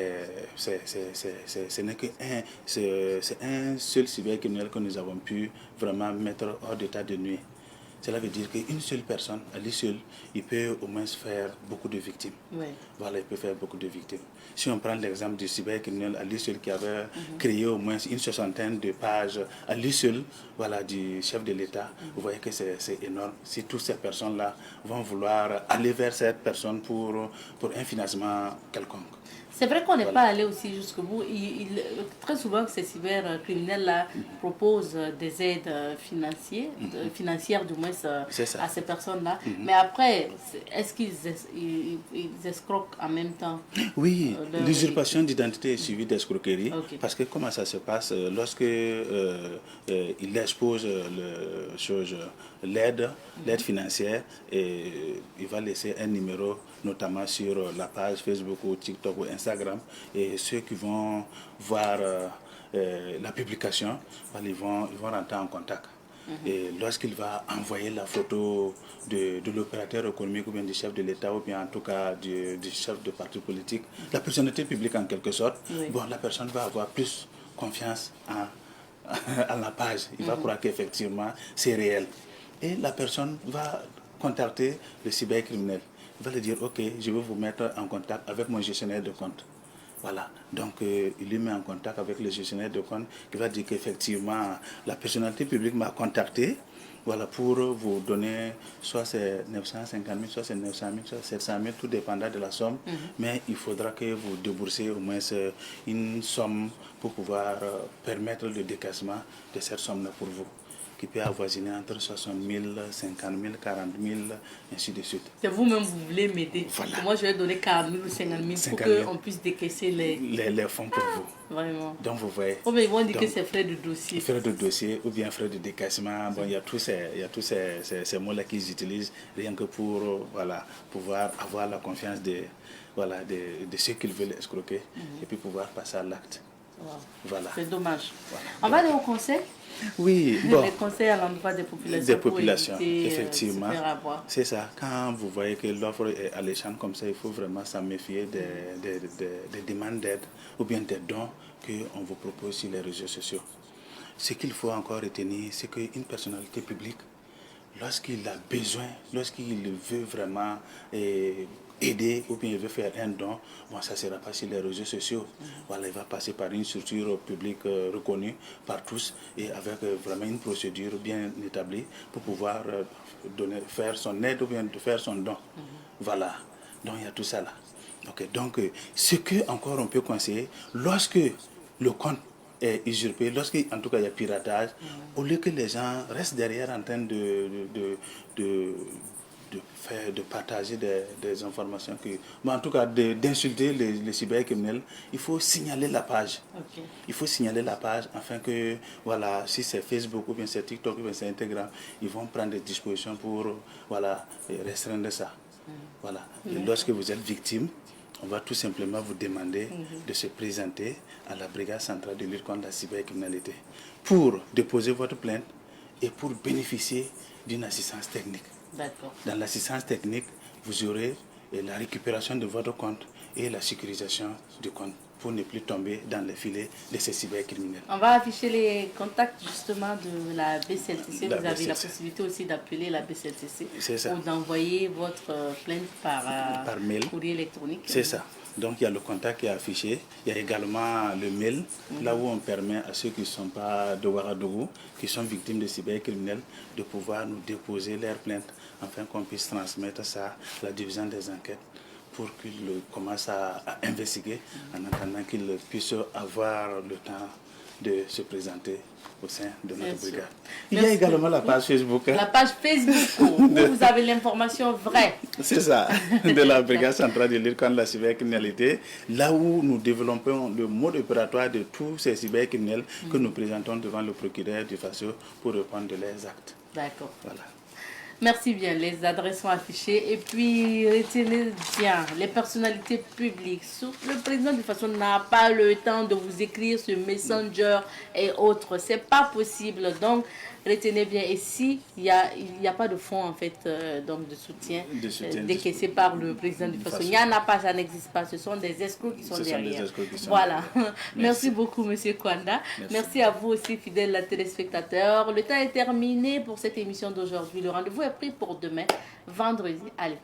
n'est c'est un seul cybercriminel que nous avons pu vraiment mettre hors d'état de nuire. Cela veut dire qu'une seule personne, à lui seul, il peut au moins faire beaucoup de victimes. Oui. Voilà, il peut faire beaucoup de victimes. Si on prend l'exemple du cybercriminel à lui seul qui avait créé au moins une 60aine de pages à lui seul, du chef de l'État, vous voyez que c'est énorme. Si toutes ces personnes-là vont vouloir aller vers cette personne pour un financement quelconque. C'est vrai qu'on n'est pas allé aussi jusqu'au bout. Très souvent, ces cybercriminels-là proposent des aides financières du moins à ces personnes-là. Mais après, est-ce qu'ils escroquent en même temps? Oui, l'usurpation d'identité est suivie d'escroquerie. Okay. Parce que comment ça se passe lorsque il expose l'aide financière, et il va laisser un numéro, notamment sur la page Facebook ou TikTok ou Instagram, et ceux qui vont voir la publication, ils vont rentrer en contact. Et lorsqu'il va envoyer la photo de l'opérateur économique ou bien du chef de l'État ou bien en tout cas du chef de parti politique, la personnalité publique en quelque sorte, la personne va avoir plus confiance à la page. Il va croire qu'effectivement c'est réel. Et la personne va contacter le cybercriminel. Il va lui dire, ok, je vais vous mettre en contact avec mon gestionnaire de compte. Voilà, donc il lui met en contact avec le gestionnaire de compte qui va dire qu'effectivement la personnalité publique m'a contacté pour vous donner soit c'est 950 000, soit c'est 900 000, soit 700 000, tout dépendra de la somme. Mais il faudra que vous déboursez au moins une somme pour pouvoir permettre le décaissement de cette somme-là pour vous, qui peut avoisiner entre 60 000, 50 000, 40 000, ainsi de suite. C'est vous-même, vous voulez m'aider. Voilà. Moi, je vais donner 40 000 ou 50 000 pour qu'on puisse décaisser les fonds pour vous. Vraiment. Donc, vous voyez. Oh, mais ils vont dire que c'est frais de dossier. Frais de dossier ou bien frais de décaissement. Bon, il y a tous ces mots-là qu'ils utilisent rien que pour pouvoir avoir la confiance de ceux qu'ils veulent escroquer et puis pouvoir passer à l'acte. Wow. Voilà. C'est dommage. Voilà. On va aller au conseil. Oui, bon. Les conseils à l'endroit des populations. Des populations, pour éviter, effectivement. se faire avoir. C'est ça. Quand vous voyez que l'offre est alléchante comme ça, il faut vraiment s'en méfier des demandes d'aide ou bien des dons qu'on vous propose sur les réseaux sociaux. Ce qu'il faut encore retenir, c'est qu'une personnalité publique, lorsqu'il a besoin, lorsqu'il veut vraiment aider ou bien il veut faire un don, ça ne sera pas sur les réseaux sociaux. Il va passer par une structure publique reconnue par tous et avec vraiment une procédure bien établie pour pouvoir faire son aide ou bien faire son don. Voilà. Donc il y a tout ça là. Okay. Donc ce que encore on peut conseiller, lorsque le compte est usurpé, lorsqu'en tout cas il y a piratage, au lieu que les gens restent derrière en train de de partager des informations mais en tout cas d'insulter les cybercriminels, il faut signaler la page. Okay. Il faut signaler la page afin que, voilà, si c'est Facebook ou bien c'est TikTok ou bien c'est Instagram, ils vont prendre des dispositions pour, voilà, restreindre ça. Voilà. Et lorsque vous êtes victime, on va tout simplement vous demander de se présenter à la brigade centrale de lutte contre la cybercriminalité pour déposer votre plainte et pour bénéficier d'une assistance technique. D'accord. Dans l'assistance technique, vous aurez la récupération de votre compte et la sécurisation du compte pour ne plus tomber dans les filets de ces cybercriminels. On va afficher les contacts justement de la BCLTC. Vous avez la possibilité aussi d'appeler la BCLTC ou d'envoyer votre plainte par mail, courrier électronique. C'est ça. Donc il y a le contact qui est affiché. Il y a également le mail, là où on permet à ceux qui ne sont pas de Ouagadougou, qui sont victimes de cybercriminels, de pouvoir nous déposer leurs plaintes afin qu'on puisse transmettre ça à la division des enquêtes pour qu'ils commencent à investiguer en attendant qu'ils puissent avoir le temps de se présenter au sein de notre brigade. Il y a également la page Facebook. La page Facebook où vous avez l'information vraie. C'est ça, de la brigade centrale de lutte contre la cybercriminalité, là où nous développons le mode opératoire de tous ces cybercriminels que nous présentons devant le procureur du FASO pour répondre de leurs actes. D'accord. Voilà. Merci bien, les adresses sont affichées. Et puis, retenez bien, les personnalités publiques. Le président de façon n'a pas le temps de vous écrire sur Messenger et autres. C'est pas possible. Donc, retenez bien. Et si il y a pas de fonds, en fait, donc de soutien décaissé par le président de façon, il n'y en a pas, ça n'existe pas. Ce sont des escrocs qui sont derrière. Voilà. Merci beaucoup, Monsieur Kwanda. Merci à vous aussi, fidèles téléspectateurs. Le temps est terminé pour cette émission d'aujourd'hui. Le rendez-vous est pris pour demain, vendredi. Allez.